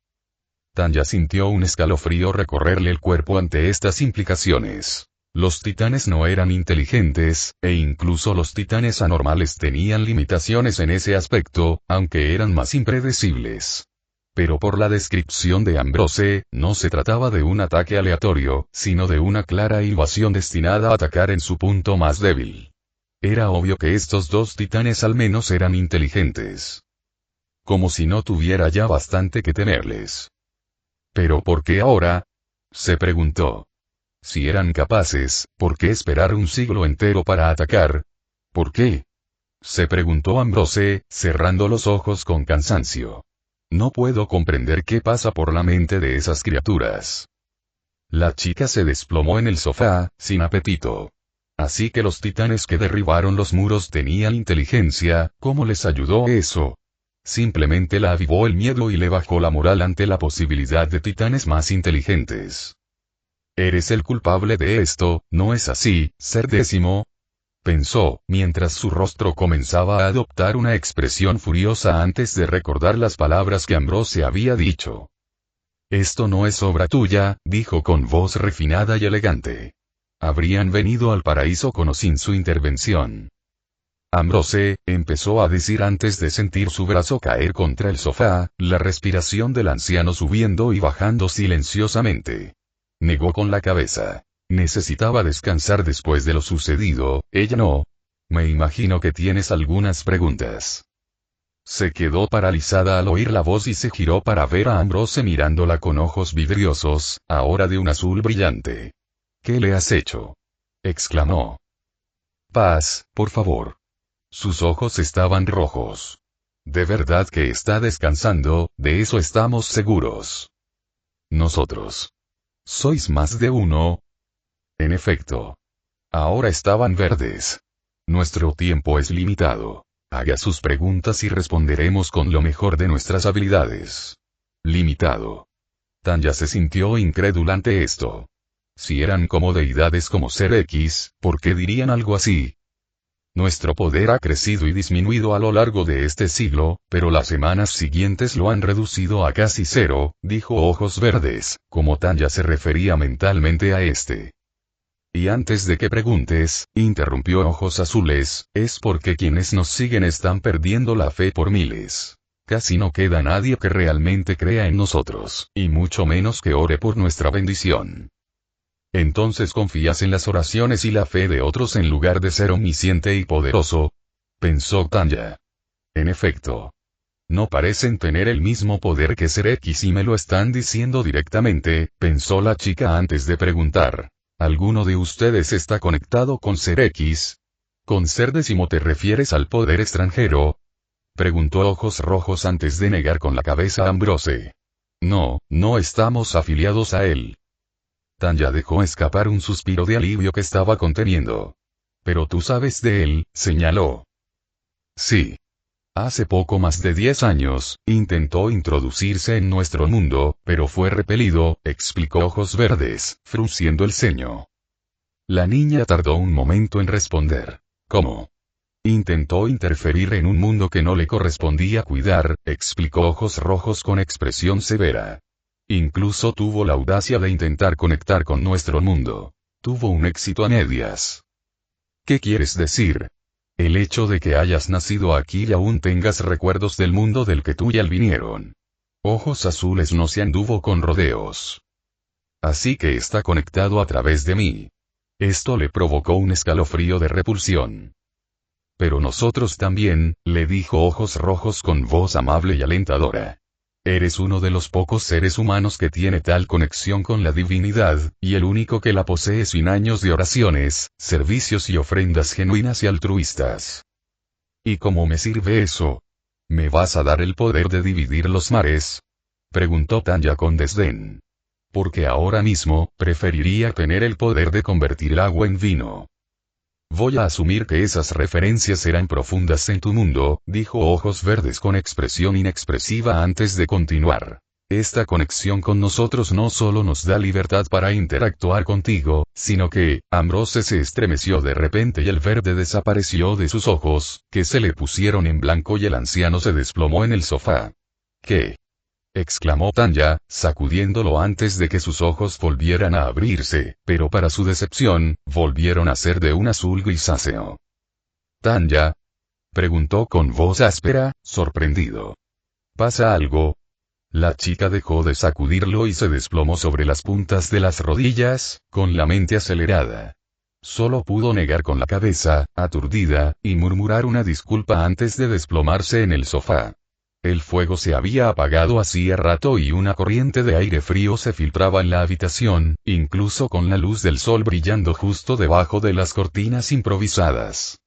Tanya sintió un escalofrío recorrerle el cuerpo ante estas implicaciones. Los titanes no eran inteligentes, e incluso los titanes anormales tenían limitaciones en ese aspecto, aunque eran más impredecibles. Pero por la descripción de Ambrose, no se trataba de un ataque aleatorio, sino de una clara invasión destinada a atacar en su punto más débil. Era obvio que estos dos titanes al menos eran inteligentes. Como si no tuviera ya bastante que temerles. ¿Pero por qué ahora? Se preguntó. Si eran capaces, ¿por qué esperar un siglo entero para atacar? ¿Por qué? Se preguntó Ambrose, cerrando los ojos con cansancio. No puedo comprender qué pasa por la mente de esas criaturas. La chica se desplomó en el sofá, sin apetito. Así que los titanes que derribaron los muros tenían inteligencia, ¿cómo les ayudó eso? Simplemente la avivó el miedo y le bajó la moral ante la posibilidad de titanes más inteligentes. Eres el culpable de esto, ¿no es así, Ser Décimo? Pensó, mientras su rostro comenzaba a adoptar una expresión furiosa antes de recordar las palabras que Ambrose había dicho. Esto no es obra tuya, dijo con voz refinada y elegante. Habrían venido al paraíso con o sin su intervención. Ambrose, empezó a decir antes de sentir su brazo caer contra el sofá, la respiración del anciano subiendo y bajando silenciosamente. Negó con la cabeza. Necesitaba descansar después de lo sucedido, ella no. Me imagino que tienes algunas preguntas. Se quedó paralizada al oír la voz y se giró para ver a Ambrose mirándola con ojos vidriosos, ahora de un azul brillante. ¿Qué le has hecho? Exclamó. Paz, por favor. Sus ojos estaban rojos. De verdad que está descansando, de eso estamos seguros. Nosotros. ¿Sois más de uno? En efecto. Ahora estaban verdes. Nuestro tiempo es limitado. Haga sus preguntas y responderemos con lo mejor de nuestras habilidades. Limitado. Tanya se sintió incrédula ante esto. Si eran como deidades como Ser X, ¿por qué dirían algo así? Nuestro poder ha crecido y disminuido a lo largo de este siglo, pero las semanas siguientes lo han reducido a casi cero, dijo Ojos Verdes, como Tanya se refería mentalmente a este. Y antes de que preguntes, interrumpió Ojos Azules, es porque quienes nos siguen están perdiendo la fe por miles. Casi no queda nadie que realmente crea en nosotros, y mucho menos que ore por nuestra bendición. Entonces confías en las oraciones y la fe de otros en lugar de ser omnisciente y poderoso, pensó Tanya. En efecto. No parecen tener el mismo poder que Ser X y me lo están diciendo directamente, pensó la chica antes de preguntar. ¿Alguno de ustedes está conectado con Ser X? ¿Con Ser Décimo te refieres al poder extranjero? Preguntó Ojos Rojos antes de negar con la cabeza Ambrose. No, no estamos afiliados a él. Tanya dejó escapar un suspiro de alivio que estaba conteniendo. Pero tú sabes de él, señaló. Sí. Hace poco más de 10 años, intentó introducirse en nuestro mundo, pero fue repelido, explicó Ojos Verdes, frunciendo el ceño. La niña tardó un momento en responder. ¿Cómo? Intentó interferir en un mundo que no le correspondía cuidar, explicó Ojos Rojos con expresión severa. Incluso tuvo la audacia de intentar conectar con nuestro mundo. Tuvo un éxito a medias. ¿Qué quieres decir? El hecho de que hayas nacido aquí y aún tengas recuerdos del mundo del que tú y él vinieron. Ojos Azules no se anduvo con rodeos. Así que está conectado a través de mí. Esto le provocó un escalofrío de repulsión. Pero nosotros también, le dijo Ojos Rojos con voz amable y alentadora. Eres uno de los pocos seres humanos que tiene tal conexión con la divinidad, y el único que la posee sin años de oraciones, servicios y ofrendas genuinas y altruistas. ¿Y cómo me sirve eso? ¿Me vas a dar el poder de dividir los mares? Preguntó Tanya con desdén. Porque ahora mismo, preferiría tener el poder de convertir el agua en vino. Voy a asumir que esas referencias eran profundas en tu mundo, dijo Ojos Verdes con expresión inexpresiva antes de continuar. Esta conexión con nosotros no solo nos da libertad para interactuar contigo, sino que, Ambrose se estremeció de repente y el verde desapareció de sus ojos, que se le pusieron en blanco y el anciano se desplomó en el sofá. ¿Qué? Exclamó Tanya, sacudiéndolo antes de que sus ojos volvieran a abrirse, pero para su decepción, volvieron a ser de un azul grisáceo. ¿Tanya? Preguntó con voz áspera, sorprendido. ¿Pasa algo? La chica dejó de sacudirlo y se desplomó sobre las puntas de las rodillas, con la mente acelerada. Solo pudo negar con la cabeza, aturdida, y murmurar una disculpa antes de desplomarse en el sofá. El fuego se había apagado hacía rato y una corriente de aire frío se filtraba en la habitación, incluso con la luz del sol brillando justo debajo de las cortinas improvisadas.